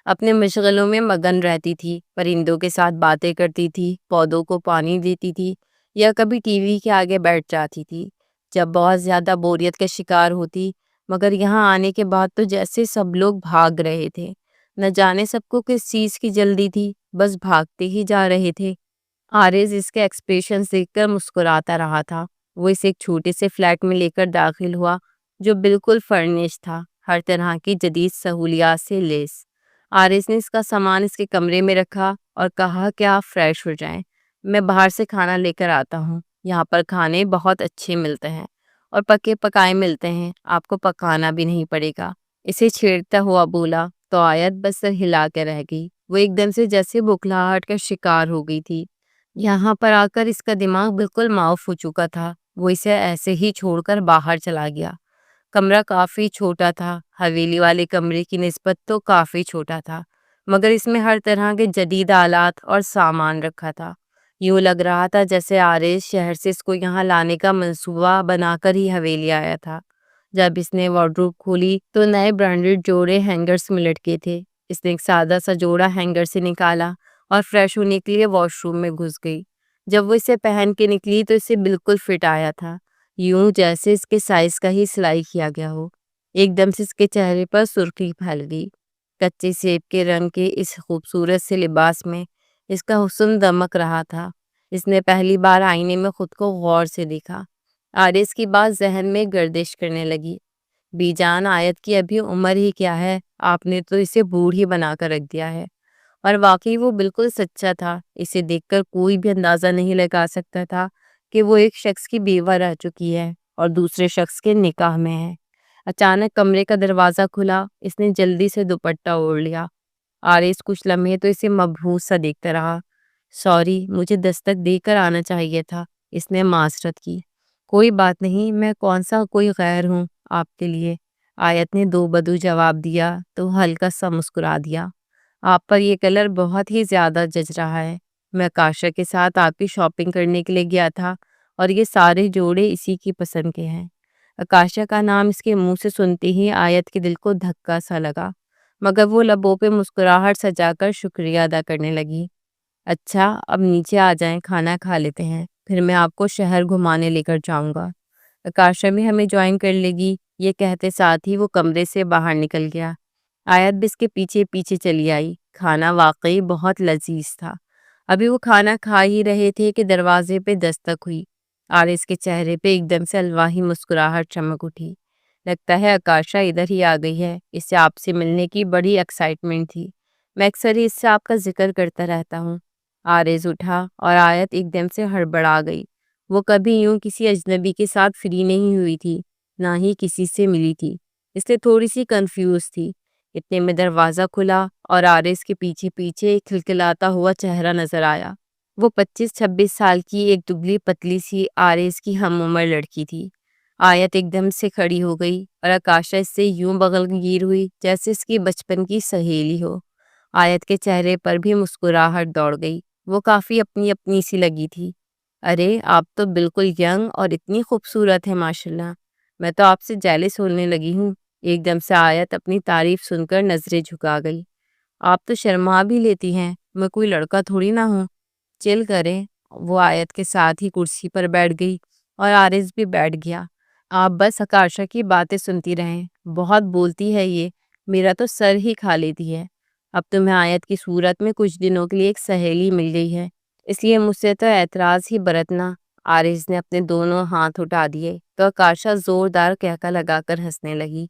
اپنے مشغلوں میں مگن رہتی تھی، پرندوں کے ساتھ باتیں کرتی تھی، پودوں کو پانی دیتی تھی، یا کبھی ٹی وی کے آگے بیٹھ جاتی تھی جب بہت زیادہ بوریت کا شکار ہوتی۔ مگر یہاں آنے کے بعد تو جیسے سب لوگ بھاگ رہے تھے، نہ جانے سب کو کس چیز کی جلدی تھی، بس بھاگتے ہی جا رہے تھے۔ آرز اس کے ایکسپریشنز دیکھ کر مسکراتا رہا تھا۔ وہ اسے ایک چھوٹے سے فلیٹ میں لے کر داخل ہوا جو بالکل فرنش تھا، ہر طرح کی جدید سہولیات سے لیس۔ آرز نے اس کا سامان اس کے کمرے میں رکھا اور کہا کہ آپ فریش ہو جائیں، میں باہر سے کھانا لے کر آتا ہوں۔ یہاں پر کھانے بہت اچھے ملتے ہیں اور پکے پکائے ملتے ہیں، آپ کو پکانا بھی نہیں پڑے گا، اسے چھیڑتا ہوا بولا تو آیت بس سر ہلا کے رہ گئی۔ وہ ایک دم سے جیسے بخلاہٹ کا شکار ہو گئی تھی۔ یہاں پر آ کر اس کا دماغ بالکل معاف ہو چکا تھا۔ وہ اسے ایسے ہی چھوڑ کر باہر چلا گیا۔ کمرہ کافی چھوٹا تھا، حویلی والے کمرے کی نسبت تو کافی چھوٹا تھا، مگر اس میں ہر طرح کے جدید آلات اور سامان رکھا تھا۔ یوں لگ رہا تھا جیسے آرز شہر سے اس کو یہاں لانے کا منصوبہ بنا کر ہی حویلی آیا تھا۔ جب اس نے وارڈروب کھولی تو نئے برانڈڈ جوڑے ہینگرز میں لٹکے تھے۔ اس نے ایک سادہ سا جوڑا ہینگر سے نکالا اور فریش ہونے کے لیے واش روم میں گھس گئی۔ جب وہ اسے پہن کے نکلی تو اسے بالکل فٹ آیا تھا، یوں جیسے اس کے سائز کا ہی سلائی کیا گیا ہو۔ ایک دم سے اس کے چہرے پر سرخی پھیل گئی۔ کچے سیب کے رنگ کے اس خوبصورت سے لباس میں اس کا حسن دمک رہا تھا۔ اس نے پہلی بار آئینے میں خود کو غور سے دیکھا۔ آرز کی بات ذہن میں گردش کرنے لگی، بی جان آیت کی ابھی عمر ہی کیا ہے، آپ نے تو اسے بوڑھی بنا کر رکھ دیا ہے۔ اور واقعی وہ بالکل سچا تھا۔ اسے دیکھ کر کوئی بھی اندازہ نہیں لگا سکتا تھا کہ وہ ایک شخص کی بیوہ رہ چکی ہے اور دوسرے شخص کے نکاح میں ہے۔ اچانک کمرے کا دروازہ کھلا، اس نے جلدی سے دوپٹہ اوڑھ لیا۔ آرز کچھ لمحے تو اسے مبہوت سا دیکھتا رہا۔ سوری، مجھے دستک دے کر آنا چاہیے تھا، اس نے معذرت کی۔ کوئی بات نہیں، میں کون سا کوئی غیر ہوں آپ کے لیے، آیت نے دو بدو جواب دیا تو ہلکا سا مسکرا دیا۔ آپ پر یہ کلر بہت ہی زیادہ جچ رہا ہے۔ میں کاشا کے ساتھ آپ کی شاپنگ کرنے کے لیے گیا تھا اور یہ سارے جوڑے اسی کی پسند کے ہیں۔ آکاشا کا نام اس کے منہ سے سنتے ہی آیت کے دل کو دھکا سا لگا، مگر وہ لبوں پہ مسکراہٹ سجا کر شکریہ ادا کرنے لگی۔ اچھا، اب نیچے آ جائیں، کھانا کھا لیتے ہیں، پھر میں آپ کو شہر گھمانے لے کر جاؤں گا۔ آکاشا بھی ہمیں جوائن کر لے گی، یہ کہتے ساتھ ہی وہ کمرے سے باہر نکل گیا۔ آیت بھی اس کے پیچھے پیچھے چلی آئی۔ کھانا واقعی بہت لذیذ تھا۔ ابھی وہ کھانا کھا ہی رہے تھے کہ دروازے پہ دستک ہوئی۔ آرز کے چہرے پہ ایک دم سے الواحی مسکراہٹ چمک اٹھی۔ لگتا ہے آکاشا ادھر ہی آ گئی ہے، اس سے آپ سے ملنے کی بڑی ایکسائٹمنٹ تھی، میں اکثر ہی اس سے آپ کا ذکر کرتا رہتا ہوں۔ آرز اٹھا اور آیت ایک دم سے ہڑبڑا گئی۔ وہ کبھی یوں کسی اجنبی کے ساتھ فری نہیں ہوئی تھی، نہ ہی کسی سے ملی تھی، اس لیے تھوڑی سی کنفیوز تھی۔ اتنے میں دروازہ کھلا اور آرز کے پیچھے پیچھے ایک کھلکھلاتا ہوا چہرہ نظر آیا۔ وہ 25-26 سال کی ایک دبلی پتلی سی آرز کی ہم عمر لڑکی تھی۔ آیت ایک دم سے کھڑی ہو گئی اور آکاشا اس سے یوں بغل گیر ہوئی جیسے اس کی بچپن کی سہیلی ہو۔ آیت کے چہرے پر بھی مسکراہٹ دوڑ گئی، وہ کافی اپنی اپنی سی لگی تھی۔ ارے آپ تو بالکل ینگ اور اتنی خوبصورت ہے، ماشاءاللہ، میں تو آپ سے جیلس ہونے لگی ہوں۔ ایک دم سے آیت اپنی تعریف سن کر نظریں جھکا گئی۔ آپ تو شرما بھی لیتی ہیں، میں کوئی لڑکا تھوڑی نہ ہوں، چل کریں۔ وہ آیت کے ساتھ ہی کرسی پر بیٹھ گئی اور آرز بھی بیٹھ گیا۔ آپ بس آکاشا کی باتیں سنتی رہیں، بہت بولتی ہے یہ، میرا تو سر ہی کھا لیتی ہے۔ اب تمہیں آیت کی صورت میں کچھ دنوں کے لیے ایک سہیلی مل گئی ہے، اس لیے مجھ سے تو اعتراض ہی برتنا۔ آرز نے اپنے دونوں ہاتھ اٹھا دیے تو آکاشا زوردار قہقہ لگا کر ہنسنے لگی۔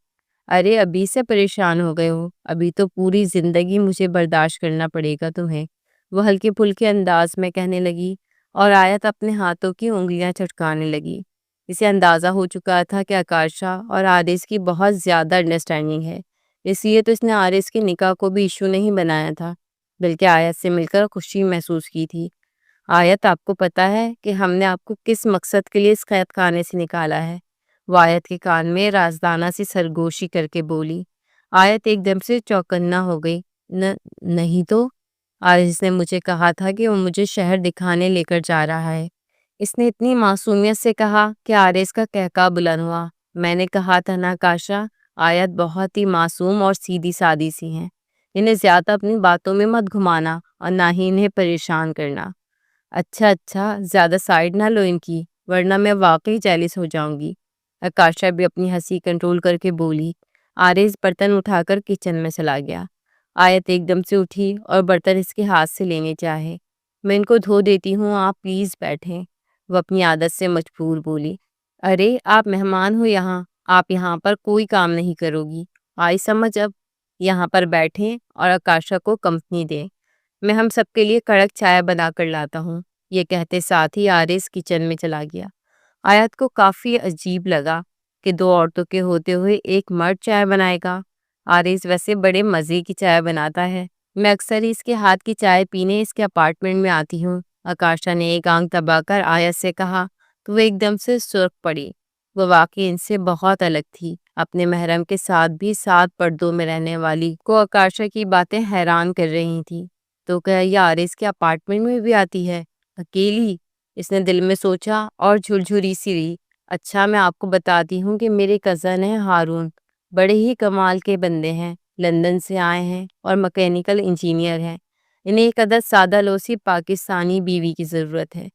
ارے ابھی سے پریشان ہو گئے ہو؟ ابھی تو پوری زندگی مجھے برداشت کرنا پڑے گا تمہیں۔ وہ ہلکے پھلکے انداز میں کہنے لگی اور آیت اپنے ہاتھوں کی انگلیاں چٹکانے لگی۔ اسے اندازہ ہو چکا تھا کہ آکاشا اور آرز کی بہت زیادہ انڈرسٹینڈنگ ہے، اس لیے تو اس نے آرز کے نکاح کو بھی ایشو نہیں بنایا تھا، بلکہ آیت سے مل کر خوشی محسوس کی تھی۔ آیت، آپ کو پتا ہے کہ ہم نے آپ کو کس مقصد کے لیے اس قید خانے سے نکالا ہے؟ وہ آیت کے کان میں رازدانہ سی سرگوشی کر کے بولی۔ آیت ایک دم سے چوکنا ہو گئی۔ نہیں تو آرز نے مجھے کہا تھا کہ وہ مجھے شہر دکھانے لے کر جا رہا ہے۔ اس نے اتنی معصومیت سے کہا کہ آرز کا قہقہ بلند ہوا۔ میں نے کہا تھا نا کاشا، آیت بہت ہی معصوم اور سیدھی سادی سی ہیں، انہیں زیادہ اپنی باتوں میں مت گھمانا اور نہ ہی انہیں پریشان کرنا۔ اچھا، زیادہ سائیڈ نہ لو ان کی، ورنہ میں واقعی جیلس ہو جاؤں گی۔ آکاشا بھی اپنی ہنسی کنٹرول کر کے بولی۔ آرز برتن اٹھا کر کچن میں چلا گیا۔ آیت ایک دم سے اٹھی اور برتن اس کے ہاتھ سے لینے چاہے۔ میں ان کو دھو دیتی ہوں، آپ پلیز بیٹھیں، وہ اپنی عادت سے مجبور بولی۔ ارے آپ مہمان ہو یہاں، آپ یہاں پر کوئی کام نہیں کرو گی، آئی سمجھ اب؟ یہاں پر بیٹھیں اور آکاشا کو کمپنی دیں، میں ہم سب کے لیے کڑک چائے بنا کر لاتا ہوں۔ یہ کہتے ساتھ ہی آرز کچن میں چلا گیا۔ آیت کو کافی عجیب لگا کہ دو عورتوں کے ہوتے ہوئے ایک مرد چائے بنائے گا۔ آرز ویسے بڑے مزے کی چائے بناتا ہے، میں اکثر اس کے ہاتھ کی چائے پینے اس کے اپارٹمنٹ میں آتی ہوں۔ آکاشا نے ایک آنکھ دبا کر آیت سے کہا تو وہ ایک دم سے سرخ پڑی۔ وہ واقعی ان سے بہت الگ تھی، اپنے محرم کے ساتھ بھی 7 پردوں میں رہنے والی کو آکاشا کی باتیں حیران کر رہی تھی۔ تو کیا یہ آرز کے اپارٹمنٹ میں بھی آتی ہے اکیلی؟ اس نے دل میں سوچا اور جھرجھری سی رہی۔ اچھا، میں آپ کو بتاتی ہوں کہ میرے کزن ہیں ہارون، بڑے ہی کمال کے بندے ہیں، لندن سے آئے ہیں اور مکینیکل انجینئر ہیں۔ انہیں ایک عدد سادہ لوسی پاکستانی بیوی کی ضرورت ہے،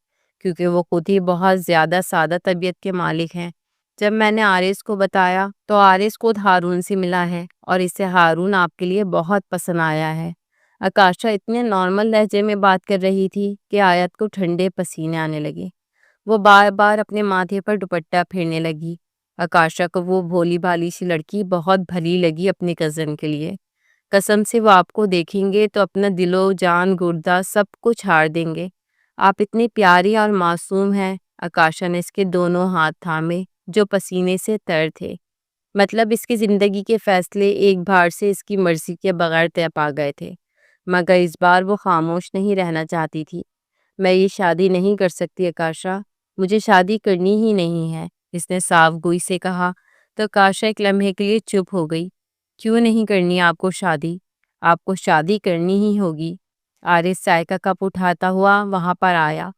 کیونکہ وہ خود ہی بہت زیادہ سادہ طبیعت کے مالک ہیں۔ جب میں نے آرز کو بتایا تو آرز خود ہارون سے ملا ہے اور اسے ہارون آپ کے لیے بہت پسند آیا ہے۔ آکاشا اتنے نارمل لہجے میں بات کر رہی تھی کہ آیت کو ٹھنڈے پسینے آنے لگے۔ وہ بار بار اپنے ماتھے پر دوپٹہ پھیرنے لگی۔ آکاشا کو وہ بھولی بھالی سی لڑکی بہت بھلی لگی اپنے کزن کے لیے۔ قسم سے وہ آپ کو دیکھیں گے تو اپنا دل و جان گردہ سب کچھ ہار دیں گے۔ آپ اتنی پیاری اور معصوم ہیں۔ آکاشا نے اس کے دونوں ہاتھ تھامے جو پسینے سے تر تھے، مطلب اس کی زندگی کے فیصلے ایک بار سے اس کی مرضی کے بغیر طے پا گئے تھے، مگر اس بار وہ خاموش نہیں رہنا چاہتی تھی۔ میں یہ شادی نہیں کر سکتی آکاشا، مجھے شادی کرنی ہی نہیں ہے، اس نے صاف گوئی سے کہا۔ تو آکاشا ایک لمحے کے لیے چپ ہو گئی۔ کیوں نہیں کرنی آپ کو شادی؟ آپ کو شادی کرنی ہی ہوگی۔ آرز چائے کا کپ اٹھاتا ہوا وہاں پر آیا۔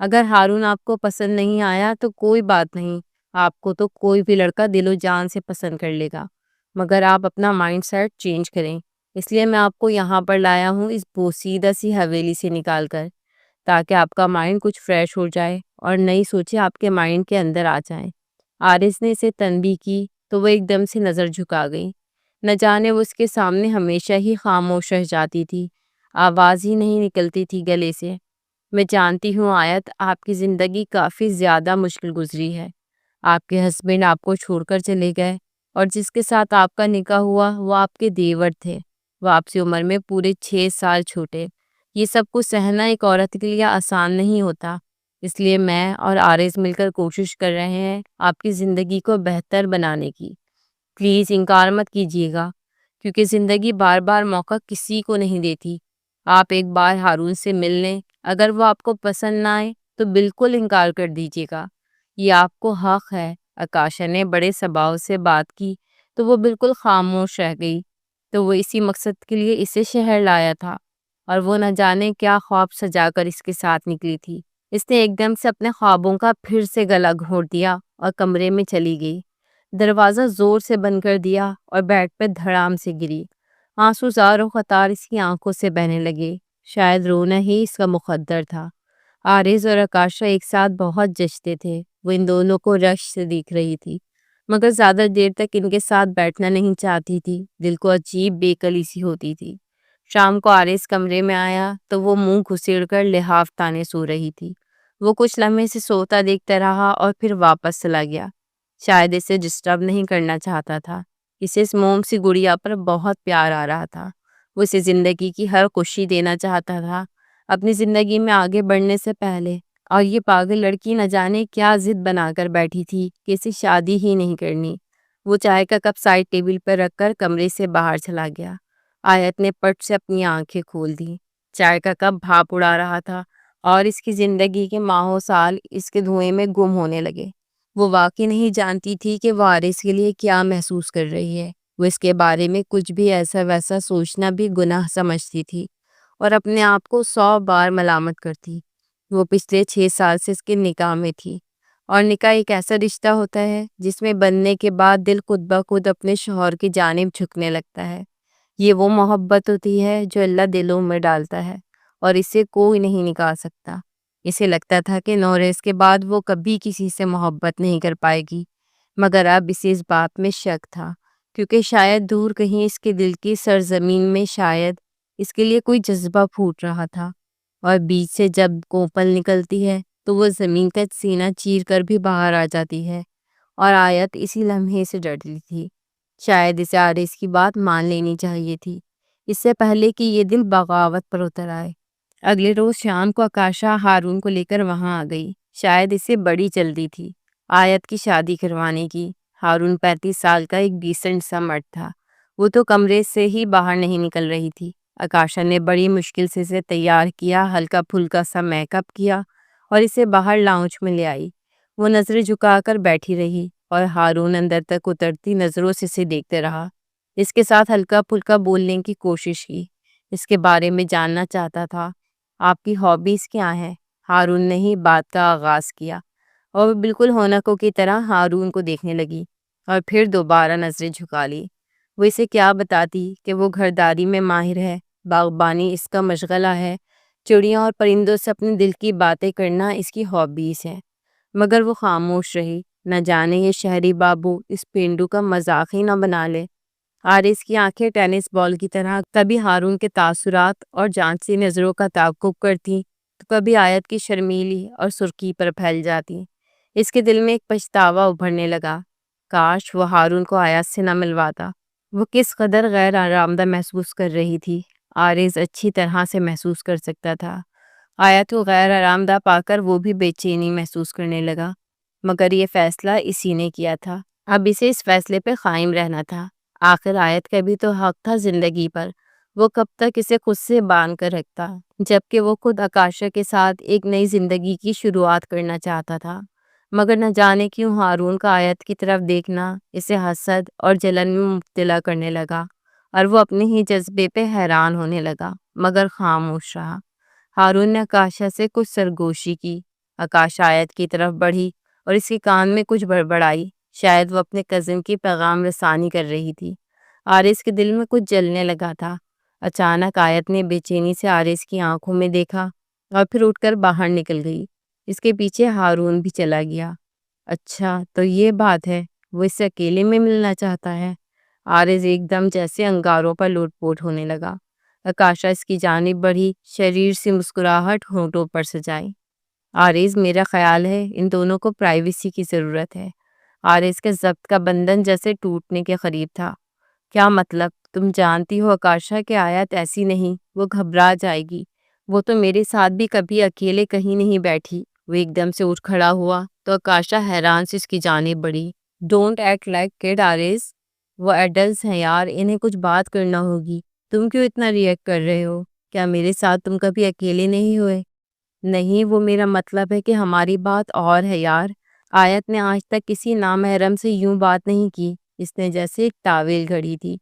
اگر ہارون آپ کو پسند نہیں آیا تو کوئی بات نہیں، آپ کو تو کوئی بھی لڑکا دل و جان سے پسند کر لے گا، مگر آپ اپنا مائنڈ سیٹ چینج کریں۔ اس لیے میں آپ کو یہاں پر لایا ہوں، اس بوسیدہ سی حویلی سے نکال کر، تاکہ آپ کا مائنڈ کچھ فریش ہو جائے اور نئی سوچیں آپ کے مائنڈ کے اندر آ جائیں۔ آرز نے اسے تنبیہ کی تو وہ ایک دم سے نظر جھکا گئی۔ نہ جانے وہ اس کے سامنے ہمیشہ ہی خاموش رہ جاتی تھی، آواز ہی نہیں نکلتی تھی گلے سے۔ میں جانتی ہوں آیت، آپ کی زندگی کافی زیادہ مشکل گزری ہے۔ آپ کے ہسبینڈ آپ کو چھوڑ کر چلے گئے اور جس کے ساتھ آپ کا نکاح ہوا وہ آپ کے دیور تھے، وہ آپ سے عمر میں پورے 6 سال چھوٹے۔ یہ سب کچھ سہنا ایک عورت کے لیے آسان نہیں ہوتا، اس لیے میں اور آرز مل کر کوشش کر رہے ہیں آپ کی زندگی کو بہتر بنانے کی۔ پلیز انکار مت کیجیے گا، کیونکہ زندگی بار بار موقع کسی کو نہیں دیتی۔ آپ ایک بار ہارون سے مل لیں، اگر وہ آپ کو پسند نہ آئے تو بالکل انکار کر دیجیے گا، یہ آپ کو حق ہے۔ آکاشا نے بڑے سباؤ سے بات کی تو وہ بالکل خاموش رہ گئی۔ تو وہ اسی مقصد کے لیے اسے شہر لایا تھا اور وہ نہ جانے کیا خواب سجا کر اس کے ساتھ نکلی تھی۔ اس نے ایک دم سے اپنے خوابوں کا پھر سے گلا گھونٹ دیا اور کمرے میں چلی گئی۔ دروازہ زور سے بند کر دیا اور بیڈ پہ دھڑام سے گری۔ آنسو زار و قطار اس کی آنکھوں سے بہنے لگے، شاید رونا ہی اس کا مقدر تھا۔ آرز اور آکاشا ایک ساتھ بہت جچتے تھے، وہ ان دونوں کو رشک سے دیکھ رہی تھی، مگر زیادہ دیر تک ان کے ساتھ بیٹھنا نہیں چاہتی تھی، دل کو عجیب بے کلی سی ہوتی تھی۔ شام کو آرز کمرے میں آیا تو وہ منہ گھسیڑ کر لحاف تانے سو رہی تھی۔ وہ کچھ لمحے سے سوتا دیکھتا رہا اور پھر واپس چلا گیا، شاید اسے ڈسٹرب نہیں کرنا چاہتا تھا۔ اسے اس موم سی گڑیا پر بہت پیار آ رہا تھا، وہ اسے زندگی کی ہر خوشی دینا چاہتا تھا، اپنی زندگی میں آگے بڑھنے سے پہلے۔ اور یہ پاگل لڑکی نہ جانے کیا ضد بنا کر بیٹھی تھی کہ اسے شادی ہی نہیں کرنی۔ وہ چائے کا کپ سائڈ ٹیبل پر رکھ کر کمرے سے باہر چلا گیا۔ آیت نے پٹ سے اپنی آنکھیں کھول دی۔ چائے کا کپ بھاپ اڑا رہا تھا اور اس کی زندگی کے ماہوں سال اس کے دھوئیں میں گم ہونے لگے۔ وہ واقعی نہیں جانتی تھی کہ وہ آرز کے لیے کیا محسوس کر رہی ہے۔ وہ اس کے بارے میں کچھ بھی ایسا ویسا سوچنا بھی گناہ سمجھتی تھی اور اپنے آپ کو 100 بار ملامت کرتی۔ وہ پچھلے 6 سال سے اس کے نکاح میں تھی، اور نکاح ایک ایسا رشتہ ہوتا ہے جس میں بننے کے بعد دل خود بخود اپنے شوہر کی جانب جھکنے لگتا ہے۔ یہ وہ محبت ہوتی ہے جو اللہ دلوں میں ڈالتا ہے اور اسے کوئی نہیں نکال سکتا۔ اسے لگتا تھا کہ نوریس کے بعد وہ کبھی کسی سے محبت نہیں کر پائے گی، مگر اب اسے اس بات میں شک تھا، کیونکہ شاید دور کہیں اس کے دل کی سرزمین میں شاید اس کے لیے کوئی جذبہ پھوٹ رہا تھا، اور بیچ سے جب کوپل نکلتی ہے تو وہ زمین کا سینہ چیر کر بھی باہر آ جاتی ہے، اور آیت اسی لمحے سے ڈرتی تھی۔ شاید اسے آرز کی بات مان لینی چاہیے تھی، اس سے پہلے کہ یہ دل بغاوت پر اتر آئے۔ اگلے روز شام کو آکاشا ہارون کو لے کر وہاں آ گئی۔ شاید اسے بڑی جلدی تھی آیت کی شادی کروانے کی۔ ہارون 35 سال کا ایک ڈیسنٹ سا مرد تھا۔ وہ تو کمرے سے ہی باہر نہیں نکل رہی تھی۔ آکاشا نے بڑی مشکل سے اسے تیار کیا، ہلکا پھلکا سا میک اپ کیا اور اسے باہر لاؤنج میں لے آئی۔ وہ نظریں جھکا کر بیٹھی رہی اور ہارون اندر تک اترتی نظروں سے اسے دیکھتے رہا۔ اس کے ساتھ ہلکا پھلکا بولنے کی کوشش کی، اس کے بارے میں جاننا چاہتا تھا۔ آپ کی ہابیز کیا ہیں؟ ہارون نے ہی بات کا آغاز کیا، اور وہ بالکل ہونکوں کی طرح ہارون کو دیکھنے لگی اور پھر دوبارہ نظریں جھکا لی۔ وہ اسے کیا بتاتی کہ وہ گھرداری میں ماہر ہے، باغبانی اس کا مشغلہ ہے، چڑیاں اور پرندوں سے اپنے دل کی باتیں کرنا اس کی ہابیز ہے، مگر وہ خاموش رہی۔ نہ جانے یہ شہری بابو اس پینڈو کا مذاق ہی نہ بنا لے۔ آرز کی آنکھیں ٹینس بال کی طرح کبھی ہارون کے تاثرات اور جانچی نظروں کا تعاقب کرتی تو کبھی آیت کی شرمیلی اور سرخی پر پھیل جاتی۔ اس کے دل میں ایک پچھتاوا ابھرنے لگا، کاش وہ ہارون کو آیت سے نہ ملواتا۔ وہ کس قدر غیر آرامدہ محسوس کر رہی تھی، آرز اچھی طرح سے محسوس کر سکتا تھا۔ آیت کو غیر آرامدہ پا کر وہ بھی بے چینی محسوس کرنے لگا، مگر یہ فیصلہ اسی نے کیا تھا۔ اب اسے اس فیصلے پہ قائم رہنا تھا۔ آخر آیت کا بھی تو حق تھا زندگی پر۔ وہ کب تک اسے خود سے باندھ کر رکھتا، جبکہ وہ خود آکاشا کے ساتھ ایک نئی زندگی کی شروعات کرنا چاہتا تھا۔ مگر نہ جانے کیوں ہارون کا آیت کی طرف دیکھنا اسے حسد اور جلن میں مبتلا کرنے لگا، اور وہ اپنے ہی جذبے پہ حیران ہونے لگا، مگر خاموش رہا۔ ہارون نے آکاشا سے کچھ سرگوشی کی۔ آکاشا آیت کی طرف بڑھی اور اس کے کان میں کچھ بڑبڑائی، شاید وہ اپنے کزن کی پیغام رسانی کر رہی تھی۔ آرز کے دل میں کچھ جلنے لگا تھا۔ اچانک آیت نے بے چینی سے آرز کی آنکھوں میں دیکھا اور پھر اٹھ کر باہر نکل گئی۔ اس کے پیچھے ہارون بھی چلا گیا۔ اچھا تو یہ بات ہے، وہ اس سے اکیلے میں ملنا چاہتا ہے۔ آرز ایک دم جیسے انگاروں پر لوٹ پوٹ ہونے لگا۔ آکاشا اس کی جانب بڑھی، شریر سے مسکراہٹ ہونٹوں پر سجائی۔ آرز، میرا خیال ہے ان دونوں کو پرائیویسی کی ضرورت ہے۔ آرز کے ضبط کا بندھن جیسے ٹوٹنے کے قریب تھا۔ کیا مطلب؟ تم جانتی ہو آکاشا کہ آیت ایسی نہیں، وہ گھبرا جائے گی۔ وہ تو میرے ساتھ بھی کبھی اکیلے کہیں نہیں بیٹھی۔ وہ ایک دم سے اٹھ کھڑا ہوا تو آکاشا حیران سے اس کی جانب بڑھی۔ ڈونٹ ایکٹ لائک کڈ آرز، وہ ایڈلٹس ہیں یار، انہیں کچھ بات کرنا ہوگی۔ تم کیوں اتنا ریئیکٹ کر رہے ہو؟ کیا میرے ساتھ تم کبھی اکیلے نہیں ہوئے؟ نہیں، وہ میرا مطلب ہے کہ ہماری بات اور ہے یار۔ آیت نے آج تک کسی نامحرم سے یوں بات نہیں کی، اس نے جیسے ایک تاویل گھڑی تھی۔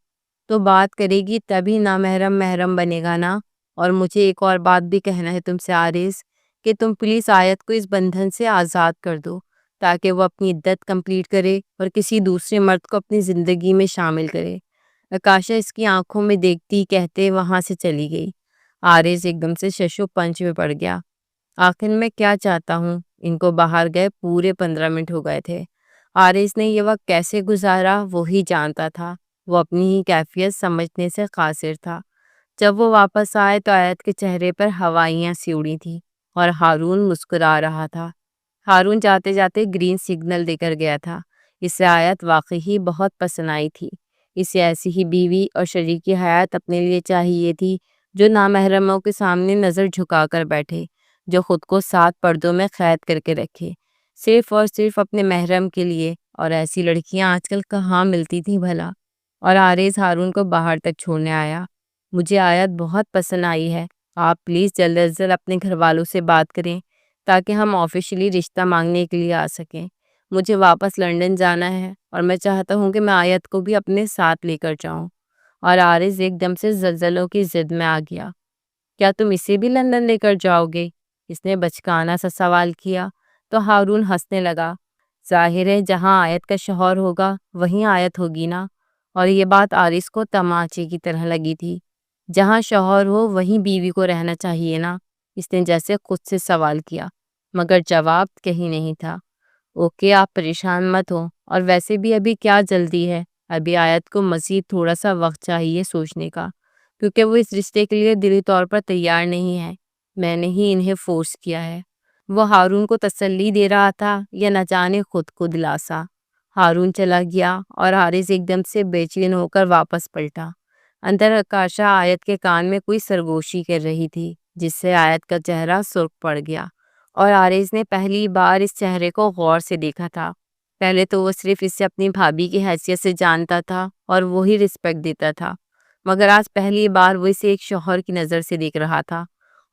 تو بات کرے گی تبھی نامحرم محرم بنے گا نا۔ اور مجھے ایک اور بات بھی کہنا ہے تم سے آرز، کہ تم پلیز آیت کو اس بندھن سے آزاد کر دو، تاکہ وہ اپنی عدت کمپلیٹ کرے اور کسی دوسرے مرد کو اپنی زندگی میں شامل کرے۔ آکاشا اس کی آنکھوں میں دیکھتی کہتے وہاں سے چلی گئی۔ آرز ایک دم سے ششو پنچ میں پڑ گیا۔ آخر میں کیا چاہتا ہوں؟ ان کو باہر گئے پورے 15 منٹ ہو گئے تھے۔ آرز نے یہ وقت کیسے گزارا وہی جانتا تھا۔ وہ اپنی ہی کیفیت سمجھنے سے قاصر تھا۔ جب وہ واپس آئے تو آیت کے چہرے پر ہوائیاں سی اڑی تھیں اور ہارون مسکرا رہا تھا۔ ہارون جاتے جاتے گرین سگنل دے کر گیا تھا۔ اسے آیت واقعی بہت پسند آئی تھی۔ اسے ایسی ہی بیوی اور شریک حیات اپنے لیے چاہیے تھی جو نامحرموں کے سامنے نظر جھکا کر بیٹھے، جو خود کو 7 پردوں میں قید کر کے رکھے صرف اور صرف اپنے محرم کے لیے۔ اور ایسی لڑکیاں آج کل کہاں ملتی تھیں بھلا؟ اور عارض ہارون کو باہر تک چھوڑنے آیا۔ مجھے آیت بہت پسند آئی ہے، آپ پلیز جلد از جلد اپنے گھر والوں سے بات کریں تاکہ ہم آفیشلی رشتہ مانگنے کے لیے آ سکیں۔ مجھے واپس لندن جانا ہے اور میں چاہتا ہوں کہ میں آیت کو بھی اپنے ساتھ لے کر جاؤں۔ اور عارض ایک دم سے زلزلوں کی ضد میں آ گیا۔ کیا تم اسے بھی لندن لے کر جاؤ گے؟ اس نے بچکانا سا سوال کیا تو ہارون ہنسنے لگا۔ ظاہر ہے جہاں آیت کا شوہر ہوگا وہیں آیت ہوگی نا۔ اور یہ بات عارض کو تماچے کی طرح لگی تھی۔ جہاں شوہر ہو وہیں بیوی کو رہنا چاہیے نا، اس نے جیسے خود سے سوال کیا، مگر جواب کہیں نہیں تھا۔ اوکے، آپ پریشان مت ہو، اور ویسے بھی ابھی کیا جلدی ہے؟ ابھی آیت کو مزید تھوڑا سا وقت چاہیے سوچنے کا، کیونکہ وہ اس رشتے کے لیے دلی طور پر تیار نہیں ہے۔ میں نے ہی انہیں فورس کیا ہے۔ وہ ہارون کو تسلی دے رہا تھا یا نہ جانے خود کو دلاسا۔ ہارون چلا گیا اور حارث ایک دم سے بے چین ہو کر واپس پلٹا۔ اندر آکاشا آیت کے کان میں کوئی سرگوشی کر رہی تھی، جس سے آیت کا چہرہ سرخ پڑ گیا، اور حارث نے پہلی بار اس چہرے کو غور سے دیکھا تھا۔ پہلے تو وہ صرف اسے اپنی بھابھی کی حیثیت سے جانتا تھا اور وہی رسپیکٹ دیتا تھا، مگر آج پہلی بار وہ اسے ایک شوہر کی نظر سے دیکھ رہا تھا،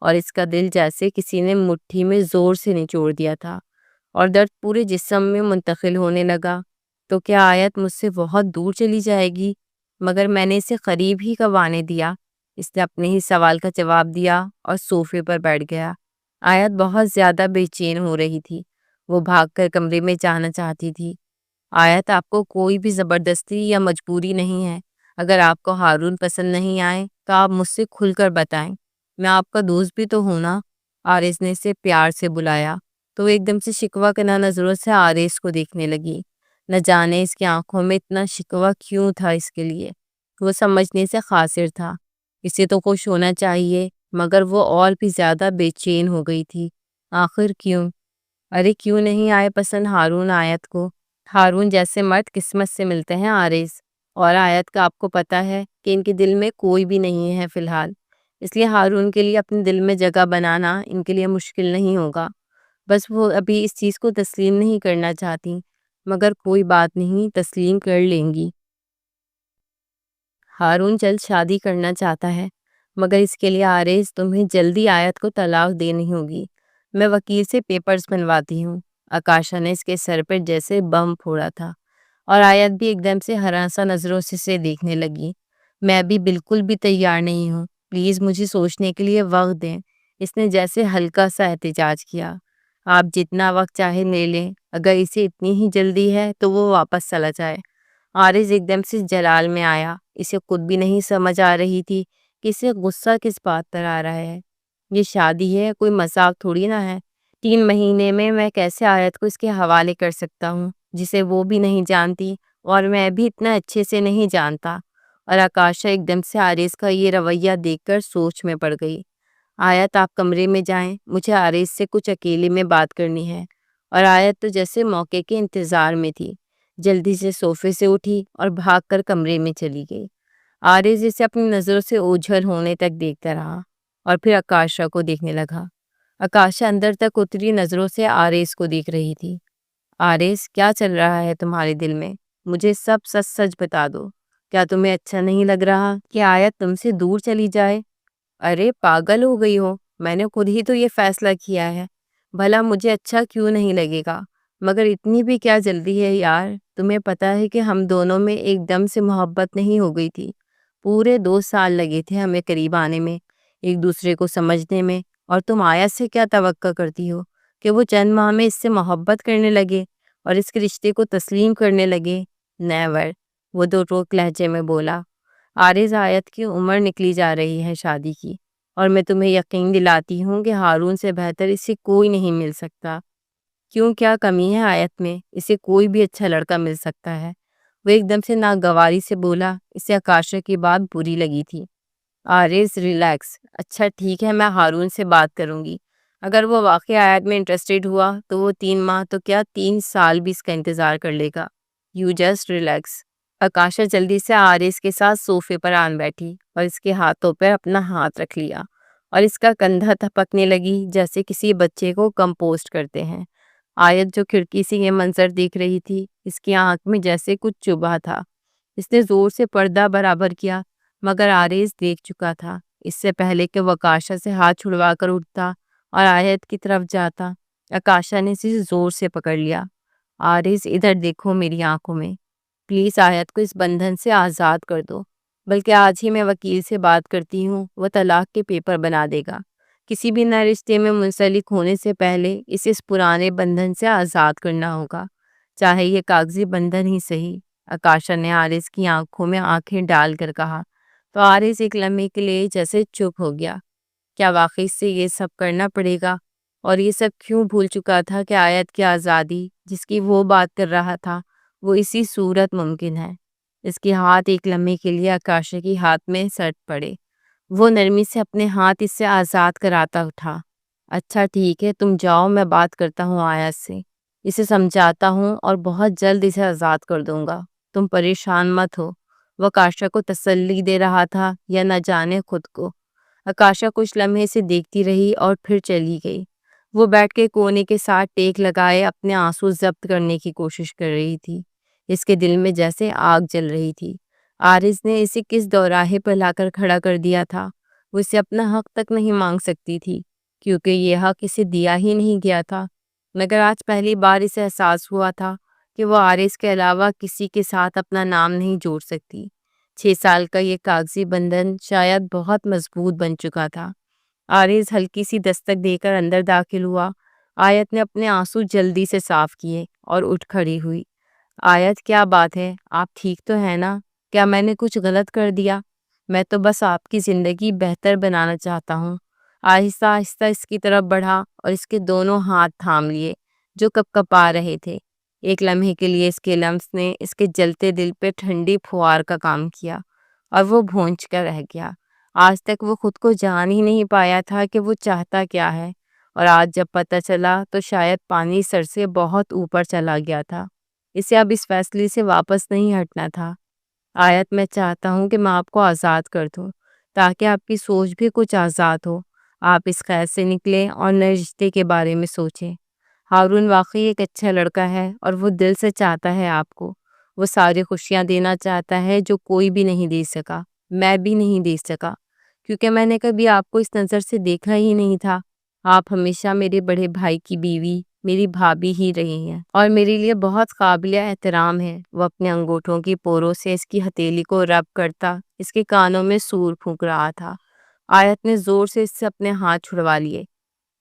اور اس کا دل جیسے کسی نے مٹھی میں زور سے نچوڑ دیا تھا، اور درد پورے جسم میں منتقل ہونے لگا۔ تو کیا آیت مجھ سے بہت دور چلی جائے گی؟ مگر میں نے اسے قریب ہی کب آنے دیا؟ اس نے اپنے ہی سوال کا جواب دیا اور صوفے پر بیٹھ گیا۔ آیت بہت زیادہ بے چین ہو رہی تھی، وہ بھاگ کر کمرے میں جانا چاہتی تھی۔ آیت، آپ کو کوئی بھی زبردستی یا مجبوری نہیں ہے۔ اگر آپ کو ہارون پسند نہیں آئے تو آپ مجھ سے کھل کر بتائیں، میں آپ کا دوست بھی تو ہوں نا۔ آرز نے اسے پیار سے بلایا تو وہ ایک دم سے شکوہ کنہ نظروں سے آرز کو دیکھنے لگی۔ نہ جانے اس کی آنکھوں میں اتنا شکوہ کیوں تھا اس کے لیے۔ وہ سمجھنے سے قاصر تھا، اسے تو خوش ہونا چاہیے، مگر وہ اور بھی زیادہ بے چین ہو گئی تھی۔ آخر کیوں؟ ارے کیوں نہیں آئے پسند ہارون آیت کو؟ ہارون جیسے مرد قسمت سے ملتے ہیں آرز، اور آیت کا آپ کو پتہ ہے کہ ان کے دل میں کوئی بھی نہیں ہے فی الحال، اس لیے ہارون کے لیے اپنے دل میں جگہ بنانا ان کے لیے مشکل نہیں ہوگا۔ بس وہ ابھی اس چیز کو تسلیم نہیں کرنا چاہتی، مگر کوئی بات نہیں، تسلیم کر لیں گی۔ ہارون جلد شادی کرنا چاہتا ہے، مگر اس کے لیے آرز تمہیں جلدی آیت کو طلاق دینی ہوگی۔ میں وکیل سے پیپرز بنواتی ہوں۔ آکاشا نے اس کے سر پر جیسے بم پھوڑا تھا، اور آیت بھی ایک دم سے ہراساں نظروں سے اسے دیکھنے لگی۔ میں بھی بالکل بھی تیار نہیں ہوں، پلیز مجھے سوچنے کے لیے وقت دیں، اس نے جیسے ہلکا سا احتجاج کیا۔ آپ جتنا وقت چاہے لے لیں، اگر اسے اتنی ہی جلدی ہے تو وہ واپس چلا جائے۔ عارض ایک دم سے جلال میں آیا، اسے خود بھی نہیں سمجھ آ رہی تھی کہ اسے غصہ کس بات پر آ رہا ہے۔ یہ شادی ہے، کوئی مذاق تھوڑی نہ ہے۔ 3 مہینے میں کیسے آیت کو اس کے حوالے کر سکتا ہوں جسے وہ بھی نہیں جانتی اور میں بھی اتنا اچھے سے نہیں جانتا۔ اور آکاشا ایک دم سے عارض کا یہ رویہ دیکھ کر سوچ میں پڑ گئی۔ آیت آپ کمرے میں جائیں، مجھے عارض سے کچھ اکیلے میں بات کرنی ہے۔ اور آیت تو جیسے موقع کے انتظار میں تھی، جلدی سے صوفے سے اٹھی اور بھاگ کر کمرے میں چلی گئی۔ عارض اسے اپنی نظروں سے اوجھل ہونے تک دیکھتا رہا اور پھر آکاشا کو دیکھنے لگا۔ آکاشا اندر تک اتری نظروں سے عارض کو دیکھ رہی تھی۔ عارض، کیا چل رہا ہے تمہارے دل میں؟ مجھے سب سچ سچ بتا دو۔ کیا تمہیں اچھا نہیں لگ رہا کہ آیت تم سے دور چلی جائے؟ ارے پاگل ہو گئی ہو، میں نے خود ہی تو یہ فیصلہ کیا ہے، بھلا مجھے اچھا کیوں نہیں لگے گا؟ مگر اتنی بھی کیا جلدی ہے یار، تمہیں پتہ ہے کہ ہم دونوں میں ایک دم سے محبت نہیں ہو گئی تھی، پورے 2 سال لگے تھے ہمیں قریب آنے میں، ایک دوسرے کو سمجھنے میں، اور تم آیت سے کیا توقع کرتی ہو کہ وہ چند ماہ میں اس سے محبت کرنے لگے اور اس کے رشتے کو تسلیم کرنے لگے؟ نیور، وہ 2 ٹوک لہجے میں بولا۔ عارض، آیت کی عمر نکلی جا رہی ہے شادی کی، اور میں تمہیں یقین دلاتی ہوں کہ ہارون سے بہتر اسے کوئی نہیں مل سکتا۔ کیوں، کیا کمی ہے آیت میں؟ اسے کوئی بھی اچھا لڑکا مل سکتا ہے۔ وہ ایک دم سے ناگواری سے بولا، اسے آکاشا کی بات بری لگی تھی۔ عارض ریلیکس، اچھا ٹھیک ہے، میں ہارون سے بات کروں گی، اگر وہ واقعی آیت میں انٹرسٹیڈ ہوا تو وہ 3 ماہ تو کیا 3 سال بھی اس کا انتظار کر لے گا۔ You just relax. آکاشا جلدی سے آرز کے ساتھ صوفے پر آن بیٹھی اور اس کے ہاتھوں پر اپنا ہاتھ رکھ لیا اور اس کا کندھا تھپکنے لگی جیسے کسی بچے کو کمپوسٹ کرتے ہیں۔ آیت جو کھڑکی سے یہ منظر دیکھ رہی تھی، اس کی آنکھ میں جیسے کچھ چبھا تھا۔ اس نے زور سے پردہ برابر کیا، مگر آرز دیکھ چکا تھا۔ اس سے پہلے کہ وہ آکاشا سے ہاتھ چھڑوا کر اٹھتا اور آیت کی طرف جاتا، آکاشا نے اسے زور سے پکڑ لیا۔ آرز، ادھر دیکھو میری آنکھوں میں، پلیز آیت کو اس بندھن سے آزاد کر دو، بلکہ آج ہی میں وکیل سے بات کرتی ہوں، وہ طلاق کے پیپر بنا دے گا۔ کسی بھی نئے رشتے میں منسلک ہونے سے پہلے اسے اس پرانے بندھن سے آزاد کرنا ہوگا، چاہے یہ کاغذی بندھن ہی صحیح۔ آکاشا نے آرز کی آنکھوں میں آنکھیں ڈال کر کہا، تو آرز ایک لمحے کے لیے جیسے چپ ہو گیا۔ کیا واقعی سے یہ سب کرنا پڑے گا؟ اور یہ سب کیوں بھول چکا تھا کہ آیت کی آزادی جس کی وہ بات کر رہا تھا وہ اسی صورت ممکن ہے۔ اس کے ہاتھ ایک لمحے کے لیے آکاشا کی ہاتھ میں سٹ پڑے۔ وہ نرمی سے اپنے ہاتھ اس سے آزاد کراتا اٹھا۔ اچھا ٹھیک ہے، تم جاؤ، میں بات کرتا ہوں آیت سے، اسے سمجھاتا ہوں اور بہت جلد اسے آزاد کر دوں گا، تم پریشان مت ہو۔ وہ آکاشا کو تسلی دے رہا تھا یا نہ جانے خود کو۔ آکاشا کچھ لمحے سے دیکھتی رہی اور پھر چلی گئی۔ وہ بیٹھ کے کونے کے ساتھ ٹیک لگائے اپنے آنسو ضبط کرنے کی کوشش کر رہی تھی۔ اس کے دل میں جیسے آگ جل رہی تھی۔ آرز نے اسے کس دوراہے پر لا کر کھڑا کر دیا تھا؟ وہ اسے اپنا حق تک نہیں مانگ سکتی تھی، کیونکہ یہ حق اسے دیا ہی نہیں گیا تھا۔ مگر آج پہلی بار اسے احساس ہوا تھا کہ وہ آرز کے علاوہ کسی کے ساتھ اپنا نام نہیں جوڑ سکتی۔ 6 سال کا یہ کاغذی بندھن شاید بہت مضبوط بن چکا تھا۔ آرز ہلکی سی دستک دے کر اندر داخل ہوا۔ آیت نے اپنے آنسو جلدی سے صاف کیے اور اٹھ کھڑی ہوئی۔ آیت، کیا بات ہے؟ آپ ٹھیک تو ہے نا؟ کیا میں نے کچھ غلط کر دیا؟ میں تو بس آپ کی زندگی بہتر بنانا چاہتا ہوں۔ آہستہ آہستہ اس کی طرف بڑھا اور اس کے دونوں ہاتھ تھام لیے جو کپ کپا رہے تھے۔ ایک لمحے کے لیے اس کے لمس نے اس کے جلتے دل پہ ٹھنڈی پھوار کا کام کیا اور وہ بھونچ کر رہ گیا۔ آج تک وہ خود کو جان ہی نہیں پایا تھا کہ وہ چاہتا کیا ہے، اور آج جب پتہ چلا تو شاید پانی سر سے بہت اوپر چلا گیا تھا۔ اسے اب اس فیصلے سے واپس نہیں ہٹنا تھا۔ آیت، میں چاہتا ہوں کہ میں آپ کو آزاد کر دوں تاکہ آپ کی سوچ بھی کچھ آزاد ہو، آپ اس قید سے نکلیں اور نئے رشتے کے بارے میں سوچیں۔ ہارون واقعی ایک اچھا لڑکا ہے اور وہ دل سے چاہتا ہے آپ کو، وہ ساری خوشیاں دینا چاہتا ہے جو کوئی بھی نہیں دے سکا، میں بھی نہیں دے سکا، کیونکہ میں نے کبھی آپ کو اس نظر سے دیکھا ہی نہیں تھا۔ آپ ہمیشہ میرے بڑے بھائی کی بیوی، میری بھابھی ہی رہی ہیں اور میرے لیے بہت قابل احترام ہے۔ وہ اپنے انگوٹھوں کی پوروں سے اس کی ہتھیلی کو رب کرتا اس کے کانوں میں سور پھونک رہا تھا۔ آیت نے زور سے اس سے اپنے ہاتھ چھڑوا لیے۔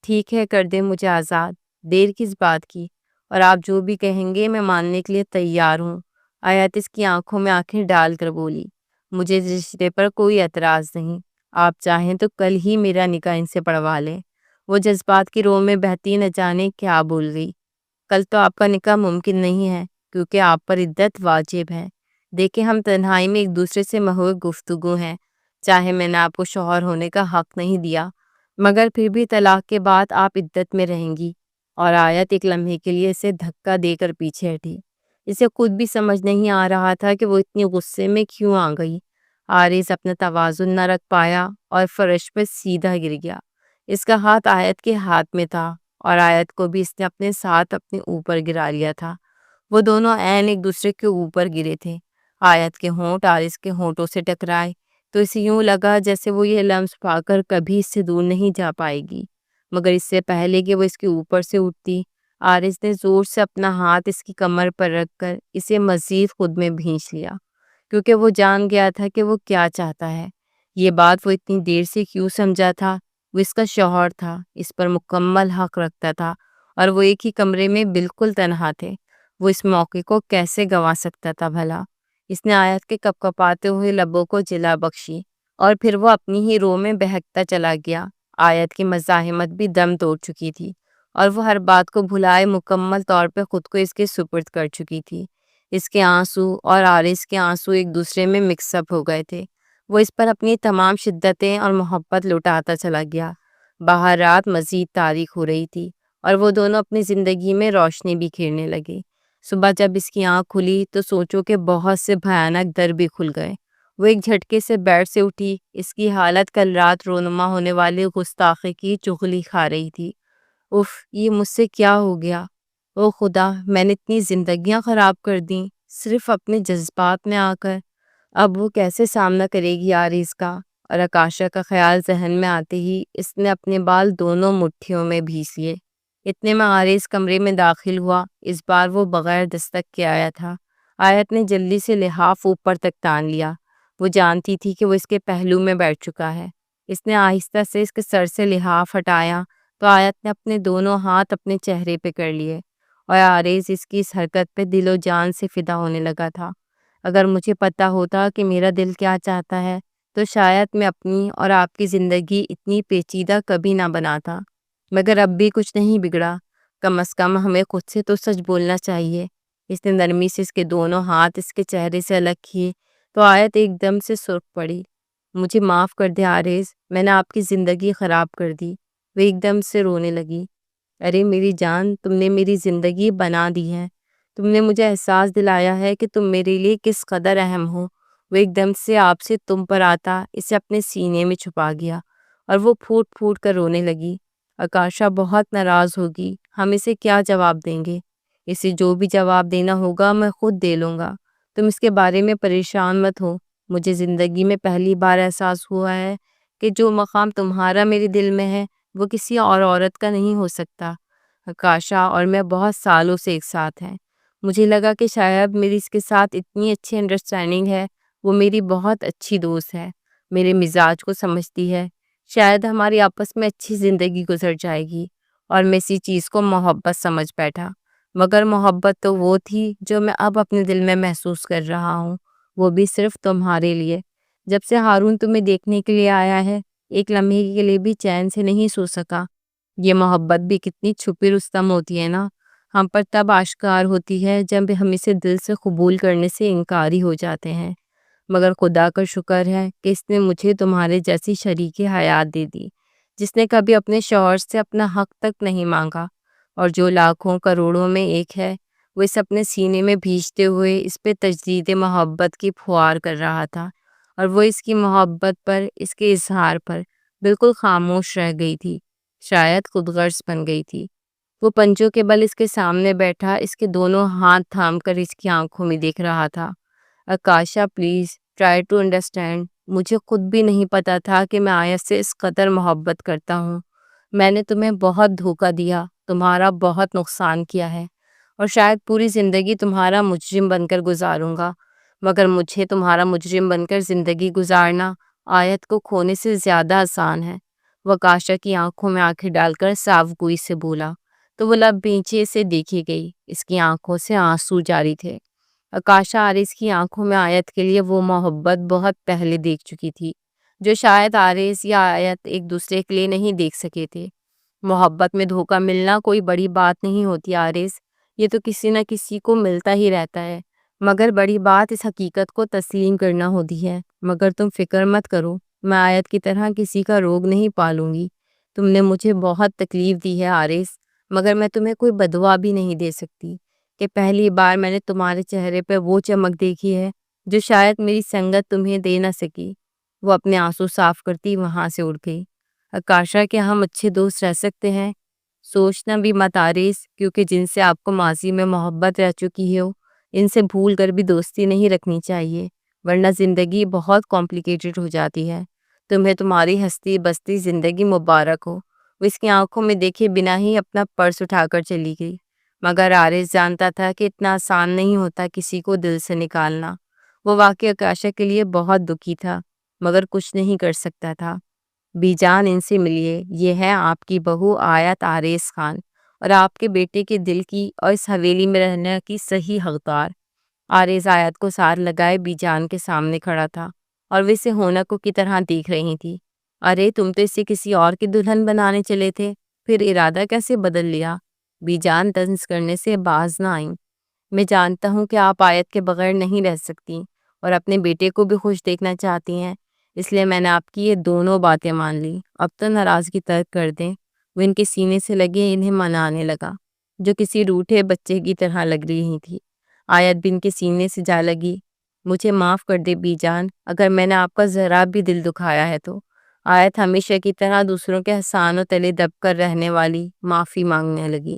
ٹھیک ہے، کر دے مجھے آزاد، دیر کس بات کی، اور آپ جو بھی کہیں گے میں ماننے کے لیے تیار ہوں۔ آیت اس کی آنکھوں میں آنکھیں ڈال کر بولی، مجھے اس رشتے پر کوئی اعتراض نہیں، آپ چاہیں تو کل ہی میرا نکاح ان سے پڑھوا لیں۔ وہ جذبات کی رو میں بہتی نہ جانے کیا بول گئی۔ کل تو آپ کا نکاح ممکن نہیں ہے کیونکہ آپ پر عدت واجب ہے۔ دیکھیں، ہم تنہائی میں ایک دوسرے سے محو گفتگو ہیں۔ چاہے میں نے آپ کو شوہر ہونے کا حق نہیں دیا، مگر پھر بھی طلاق کے بعد آپ عدت میں رہیں گی۔ اور آیت ایک لمحے کے لیے اسے دھکا دے کر پیچھے ہٹی۔ اسے خود بھی سمجھ نہیں آ رہا تھا کہ وہ اتنی غصے میں کیوں آ گئی۔ آرز اپنا توازن نہ رکھ پایا اور فرش پہ سیدھا گر گیا۔ اس کا ہاتھ آیت کے ہاتھ میں تھا اور آیت کو بھی اس نے اپنے ساتھ اپنے اوپر گرا لیا تھا۔ وہ دونوں عین ایک دوسرے کے اوپر گرے تھے۔ آیت کے ہونٹ آرز کے ہونٹوں سے ٹکرائے تو اسے یوں لگا جیسے وہ یہ لمس پا کر کبھی اس سے دور نہیں جا پائے گی، مگر اس سے پہلے کہ وہ اس کے اوپر سے اٹھتی، آرز نے زور سے اپنا ہاتھ اس کی کمر پر رکھ کر اسے مزید خود میں بھینچ لیا، کیونکہ وہ جان گیا تھا کہ وہ کیا چاہتا ہے۔ یہ بات وہ اتنی دیر سے کیوں سمجھا تھا؟ وہ اس کا شوہر تھا، اس پر مکمل حق رکھتا تھا، اور وہ ایک ہی کمرے میں بالکل تنہا تھے۔ وہ اس موقع کو کیسے گنوا سکتا تھا بھلا؟ اس نے آیت کے کپ کپاتے ہوئے لبوں کو جلا بخشی اور پھر وہ اپنی ہی رو میں بہکتا چلا گیا۔ آیت کی مزاحمت بھی دم توڑ چکی تھی اور وہ ہر بات کو بھلائے مکمل طور پہ خود کو اس کے سپرد کر چکی تھی۔ اس کے آنسو اور آرز کے آنسو ایک دوسرے میں مکس اپ ہو گئے تھے۔ وہ اس پر اپنی تمام شدتیں اور محبت لٹاتا چلا گیا۔ باہر رات مزید تاریک ہو رہی تھی اور وہ دونوں اپنی زندگی میں روشنی بکھیرنے لگے۔ صبح جب اس کی آنکھ کھلی تو سوچو کہ بہت سے بھیانک در بھی کھل گئے۔ وہ ایک جھٹکے سے بیڈ سے اٹھی۔ اس کی حالت کل رات رونما ہونے والے گستاخی کی چغلی کھا رہی تھی۔ اف، یہ مجھ سے کیا ہو گیا؟ او خدا، میں نے اتنی زندگیاں خراب کر دیں صرف اپنے جذبات میں آ کر۔ اب وہ کیسے سامنا کرے گی آریز کا؟ اور آکاشا کا خیال ذہن میں آتے ہی اس نے اپنے بال دونوں مٹھیوں میں بھیس لیے۔ اتنے میں آریز کمرے میں داخل ہوا۔ اس بار وہ بغیر دستک کے آیا تھا۔ آیت نے جلدی سے لحاف اوپر تک تان لیا۔ وہ جانتی تھی کہ وہ اس کے پہلو میں بیٹھ چکا ہے۔ اس نے آہستہ سے اس کے سر سے لحاف ہٹایا تو آیت نے اپنے دونوں ہاتھ اپنے چہرے پہ کر لیے، اور آریز اس کی اس حرکت پہ دل و جان سے فدا ہونے لگا تھا۔ اگر مجھے پتا ہوتا کہ میرا دل کیا چاہتا ہے تو شاید میں اپنی اور آپ کی زندگی اتنی پیچیدہ کبھی نہ بناتا، مگر اب بھی کچھ نہیں بگڑا۔ کم از کم ہمیں خود سے تو سچ بولنا چاہیے۔ اس نے نرمی سے اس کے دونوں ہاتھ اس کے چہرے سے الگ کیے تو آیت ایک دم سے سرخ پڑی۔ مجھے معاف کر دے آریز، میں نے آپ کی زندگی خراب کر دی۔ وہ ایک دم سے رونے لگی۔ ارے میری جان، تم نے میری زندگی بنا دی ہے۔ تم نے مجھے احساس دلایا ہے کہ تم میرے لیے کس قدر اہم ہو۔ وہ ایک دم سے آپ سے تم پر آتا اسے اپنے سینے میں چھپا گیا اور وہ پھوٹ پھوٹ کر رونے لگی۔ آکاشا بہت ناراض ہوگی، ہم اسے کیا جواب دیں گے؟ اسے جو بھی جواب دینا ہوگا میں خود دے لوں گا۔ تم اس کے بارے میں پریشان مت ہو۔ مجھے زندگی میں پہلی بار احساس ہوا ہے کہ جو مقام تمہارا میرے دل میں ہے وہ کسی اور عورت کا نہیں ہو سکتا۔ آکاشا اور میں بہت سالوں سے ایک ساتھ ہیں۔ مجھے لگا کہ شاید میری اس کے ساتھ اتنی اچھی انڈرسٹینڈنگ ہے۔ وہ میری بہت اچھی دوست ہے، میرے مزاج کو سمجھتی ہے۔ شاید ہماری آپس میں اچھی زندگی گزر جائے گی۔ اور میں اسی چیز کو محبت سمجھ بیٹھا، مگر محبت تو وہ تھی جو میں اب اپنے دل میں محسوس کر رہا ہوں، وہ بھی صرف تمہارے لیے۔ جب سے ہارون تمہیں دیکھنے کے لیے آیا ہے ایک لمحے کے لیے بھی چین سے نہیں سو سکا۔ یہ محبت بھی کتنی چھپی رستم ہوتی ہے نا، ہم پر تب آشکار ہوتی ہے جب ہم اسے دل سے قبول کرنے سے انکاری ہو جاتے ہیں۔ مگر خدا کا شکر ہے کہ اس نے مجھے تمہارے جیسی شریک حیات دے دی، جس نے کبھی اپنے شوہر سے اپنا حق تک نہیں مانگا، اور جو لاکھوں کروڑوں میں ایک ہے۔ وہ اس اپنے سینے میں بھیجتے ہوئے اس پہ تجدید محبت کی پھوار کر رہا تھا، اور وہ اس کی محبت پر، اس کے اظہار پر بالکل خاموش رہ گئی تھی، شاید خود غرض بن گئی تھی۔ وہ پنجوں کے بل اس کے سامنے بیٹھا اس کے دونوں ہاتھ تھام کر اس کی آنکھوں میں دیکھ رہا تھا۔ آکاشا پلیز ٹرائی ٹو انڈرسٹینڈ، مجھے خود بھی نہیں پتا تھا کہ میں آیت سے اس قدر محبت کرتا ہوں۔ میں نے تمہیں بہت دھوکہ دیا، تمہارا بہت نقصان کیا ہے، اور شاید پوری زندگی تمہارا مجرم بن کر گزاروں گا، مگر مجھے تمہارا مجرم بن کر زندگی گزارنا آیت کو کھونے سے زیادہ آسان ہے۔ وہ آکاشا کی آنکھوں میں آنکھیں ڈال کر صاف گوئی سے بولا تو وہ لب بھینچے سے دیکھی گئی، اس کی آنکھوں سے آنسو جاری تھے۔ آکاشا آریز کی آنکھوں میں آیت کے لیے وہ محبت بہت پہلے دیکھ چکی تھی جو شاید آریز یا آیت ایک دوسرے کے لیے نہیں دیکھ سکے تھے۔ محبت میں دھوکہ ملنا کوئی بڑی بات نہیں ہوتی آریز، یہ تو کسی نہ کسی کو ملتا ہی رہتا ہے، مگر بڑی بات اس حقیقت کو تسلیم کرنا ہوتی ہے۔ مگر تم فکر مت کرو، میں آیت کی طرح کسی کا روگ نہیں پالوں گی۔ تم نے مجھے بہت تکلیف دی ہے آریز، مگر میں تمہیں کوئی بددعا بھی نہیں دے سکتی کہ پہلی بار میں نے تمہارے چہرے پہ وہ چمک دیکھی ہے جو شاید میری سنگت تمہیں دے نہ سکی۔ وہ اپنے آنسو صاف کرتی وہاں سے اٹھ گئی۔ آکاشا کہ ہم اچھے دوست رہ سکتے ہیں؟ سوچنا بھی مت آریز، کیونکہ جن سے آپ کو ماضی میں محبت رہ چکی ہو ان سے بھول کر بھی دوستی نہیں رکھنی چاہیے، ورنہ زندگی بہت کمپلیکیٹڈ ہو جاتی ہے۔ تمہیں تمہاری ہستی بستی زندگی مبارک ہو۔ وہ اس کی آنکھوں میں دیکھے بنا ہی اپنا پرس اٹھا کر چلی گئی، مگر آریز جانتا تھا کہ اتنا آسان نہیں ہوتا کسی کو دل سے نکالنا۔ وہ واقعی آکاشا کے لیے بہت دکھی تھا، مگر کچھ نہیں کر سکتا تھا۔ بی جان، ان سے ملیے، یہ ہے آپ کی بہو آیت آریز خان، اور آپ کے بیٹے کے دل کی اور اس حویلی میں رہنے کی صحیح حقدار۔ آریز آیت کو سار لگائے بی جان کے سامنے کھڑا تھا، اور وہ اسے ہونکوں کی طرح دیکھ رہی تھی۔ ارے تم تو اسے کسی اور کی دلہن بنانے چلے تھے، پھر ارادہ کیسے بدل لیا؟ بی جان طنز کرنے سے باز نہ آئیں۔ میں جانتا ہوں کہ آپ آیت کے بغیر نہیں رہ سکتی اور اپنے بیٹے کو بھی خوش دیکھنا چاہتی ہیں، اس لیے میں نے آپ کی یہ دونوں باتیں مان لی۔ اب تو ناراضگی ترک کر دیں۔ وہ ان کے سینے سے لگے انہیں منانے لگا۔ جو کسی روٹھے بچے کی طرح لگ رہی تھی۔ آیت بھی ان کے سینے سے جا لگی۔ مجھے معاف کر دے بی جان، اگر میں نے آپ کا ذرا بھی دل دکھایا ہے تو۔ آیت ہمیشہ کی طرح دوسروں کے احسانوں تلے دب کر رہنے والی معافی مانگنے لگی۔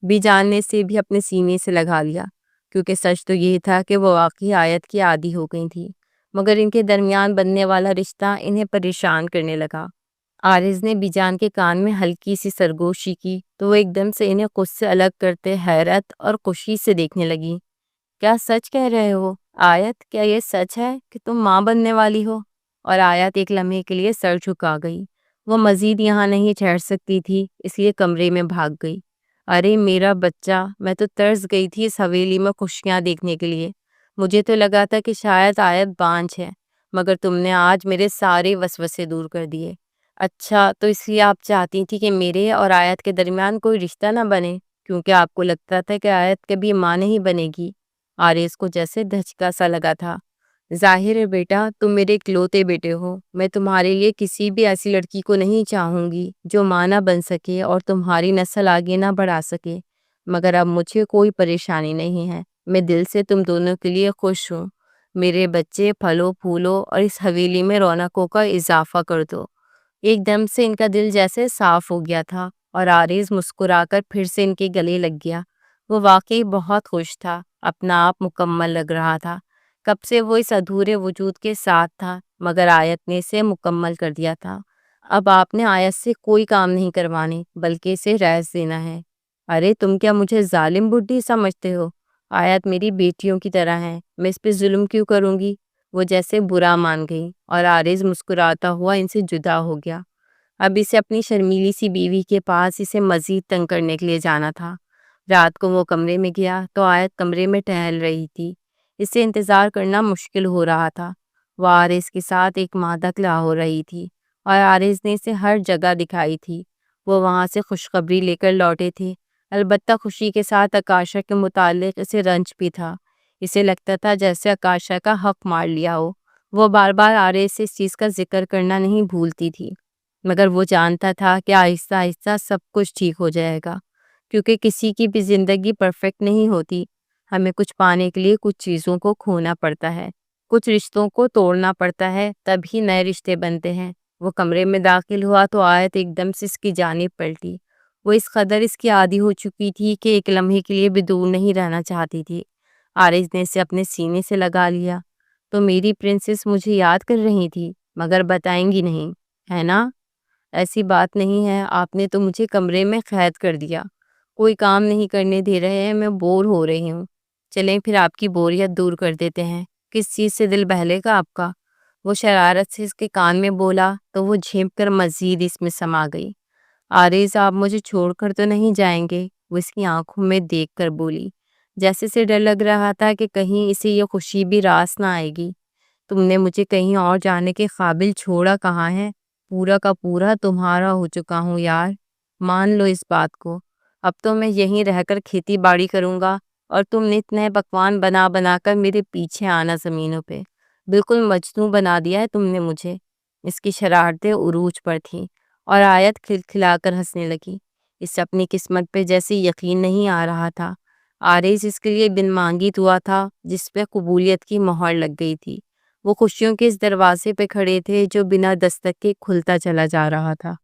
بی جان نے اسے بھی اپنے سینے سے لگا لیا، کیونکہ سچ تو یہ تھا کہ وہ واقعی آیت کی عادی ہو گئی تھی، مگر ان کے درمیان بننے والا رشتہ انہیں پریشان کرنے لگا۔ عارض نے بی جان کے کان میں ہلکی سی سرگوشی کی تو وہ ایک دم سے انہیں خود سے الگ کرتے حیرت اور خوشی سے دیکھنے لگی۔ کیا سچ کہہ رہے ہو آیت؟ کیا یہ سچ ہے کہ تم ماں بننے والی ہو؟ اور آیت ایک لمحے کے لیے سر جھکا گئی۔ وہ مزید یہاں نہیں ٹھہر سکتی تھی، اس لیے کمرے میں بھاگ گئی۔ ارے میرا بچہ، میں تو ترس گئی تھی اس حویلی میں خوشیاں دیکھنے کے لیے۔ مجھے تو لگا تھا کہ شاید آیت بانجھ ہے، مگر تم نے آج میرے سارے وسوسے دور کر دیے۔ اچھا، تو اس لیے آپ چاہتی تھی کہ میرے اور آیت کے درمیان کوئی رشتہ نہ بنے، کیونکہ آپ کو لگتا تھا کہ آیت کبھی ماں نہیں بنے گی۔ آریز کو جیسے دھچکا سا لگا تھا۔ ظاہر ہے بیٹا، تم میرے اکلوتے بیٹے ہو۔ میں تمہارے لیے کسی بھی ایسی لڑکی کو نہیں چاہوں گی جو ماں نہ بن سکے اور تمہاری نسل آگے نہ بڑھا سکے، مگر اب مجھے کوئی پریشانی نہیں ہے۔ میں دل سے تم دونوں کے لیے خوش ہوں۔ میرے بچے پھلو پھولو اور اس حویلی میں رونقوں کا اضافہ کر دو۔ ایک دم سے ان کا دل جیسے صاف ہو گیا تھا اور عارض مسکرا کر پھر سے ان کے گلے لگ گیا۔ وہ واقعی بہت خوش تھا، اپنا آپ مکمل لگ رہا تھا۔ کب سے وہ اس ادھورے وجود کے ساتھ تھا، مگر آیت نے اسے مکمل کر دیا تھا۔ اب آپ نے آیت سے کوئی کام نہیں کروانے، بلکہ اسے رائج دینا ہے۔ ارے تم کیا مجھے ظالم بڈھی سمجھتے ہو؟ آیت میری بیٹیوں کی طرح ہے، میں اس پہ ظلم کیوں کروں گی؟ وہ جیسے برا مان گئی اور عارض مسکراتا ہوا ان سے جدا ہو گیا۔ اب اسے اپنی شرمیلی سی بیوی کے پاس اسے مزید تنگ کرنے کے لیے جانا تھا۔ رات کو وہ کمرے میں گیا تو آیت کمرے میں ٹہل رہی تھی۔ اسے انتظار کرنا مشکل ہو رہا تھا۔ وہ عارض کے ساتھ ایک ماہ تک لا ہو رہی تھی اور عارض نے اسے ہر جگہ دکھائی تھی۔ وہ وہاں سے خوشخبری لے کر لوٹے تھے، البتہ خوشی کے ساتھ آکاشا کے متعلق اسے رنج بھی تھا۔ اسے لگتا تھا جیسے آکاشا کا حق مار لیا ہو۔ وہ بار بار عارض سے اس چیز کا ذکر کرنا نہیں بھولتی تھی، مگر وہ جانتا تھا کہ آہستہ آہستہ سب کچھ ٹھیک ہو جائے گا، کیونکہ کسی کی بھی زندگی پرفیکٹ نہیں ہوتی۔ ہمیں کچھ پانے کے لیے کچھ چیزوں کو کھونا پڑتا ہے، کچھ رشتوں کو توڑنا پڑتا ہے، تبھی نئے رشتے بنتے ہیں۔ وہ کمرے میں داخل ہوا تو آیت ایک دم سے اس کی جانب پلٹی۔ وہ اس قدر اس کی عادی ہو چکی تھی کہ ایک لمحے کے لیے بھی دور نہیں رہنا چاہتی تھی۔ عارض نے اسے اپنے سینے سے لگا لیا۔ تو میری پرنسس مجھے یاد کر رہی تھی، مگر بتائیں گی نہیں، ہے نا؟ ایسی بات نہیں ہے، آپ نے تو مجھے کمرے میں قید کر دیا، کوئی کام نہیں کرنے دے رہے ہیں، میں بور ہو رہی ہوں۔ چلیں پھر آپ کی بوریت دور کر دیتے ہیں، کس چیز سے دل بہلے گا آپ کا؟ وہ شرارت سے اس کے کان میں بولا تو وہ جھینپ کر مزید اس میں سما گئی۔ عارض آپ مجھے چھوڑ کر تو نہیں جائیں گے؟ وہ اس کی آنکھوں میں دیکھ کر بولی، جیسے سے ڈر لگ رہا تھا کہ کہیں اسے یہ خوشی بھی راس نہ آئے گی۔ تم نے مجھے کہیں اور جانے کے قابل چھوڑا کہاں ہے؟ پورا کا پورا تمہارا ہو چکا ہوں یار، مان لو اس بات کو۔ اب تو میں یہیں رہ کر کھیتی باڑی کروں گا اور تم نت نئے پکوان بنا بنا کر میرے پیچھے آنا زمینوں پہ۔ بالکل مجنوں بنا دیا ہے تم نے مجھے۔ اس کی شرارتیں عروج پر تھیں اور آیت کھلکھلا کر ہنسنے لگی۔ اسے اپنی قسمت پہ جیسے یقین نہیں آ رہا تھا۔ عارض اس کے لیے بن مانگی دعا تھا جس پہ قبولیت کی مہر لگ گئی تھی۔ وہ خوشیوں کے اس دروازے پہ کھڑے تھے جو بنا دستک کے کھلتا چلا جا رہا تھا۔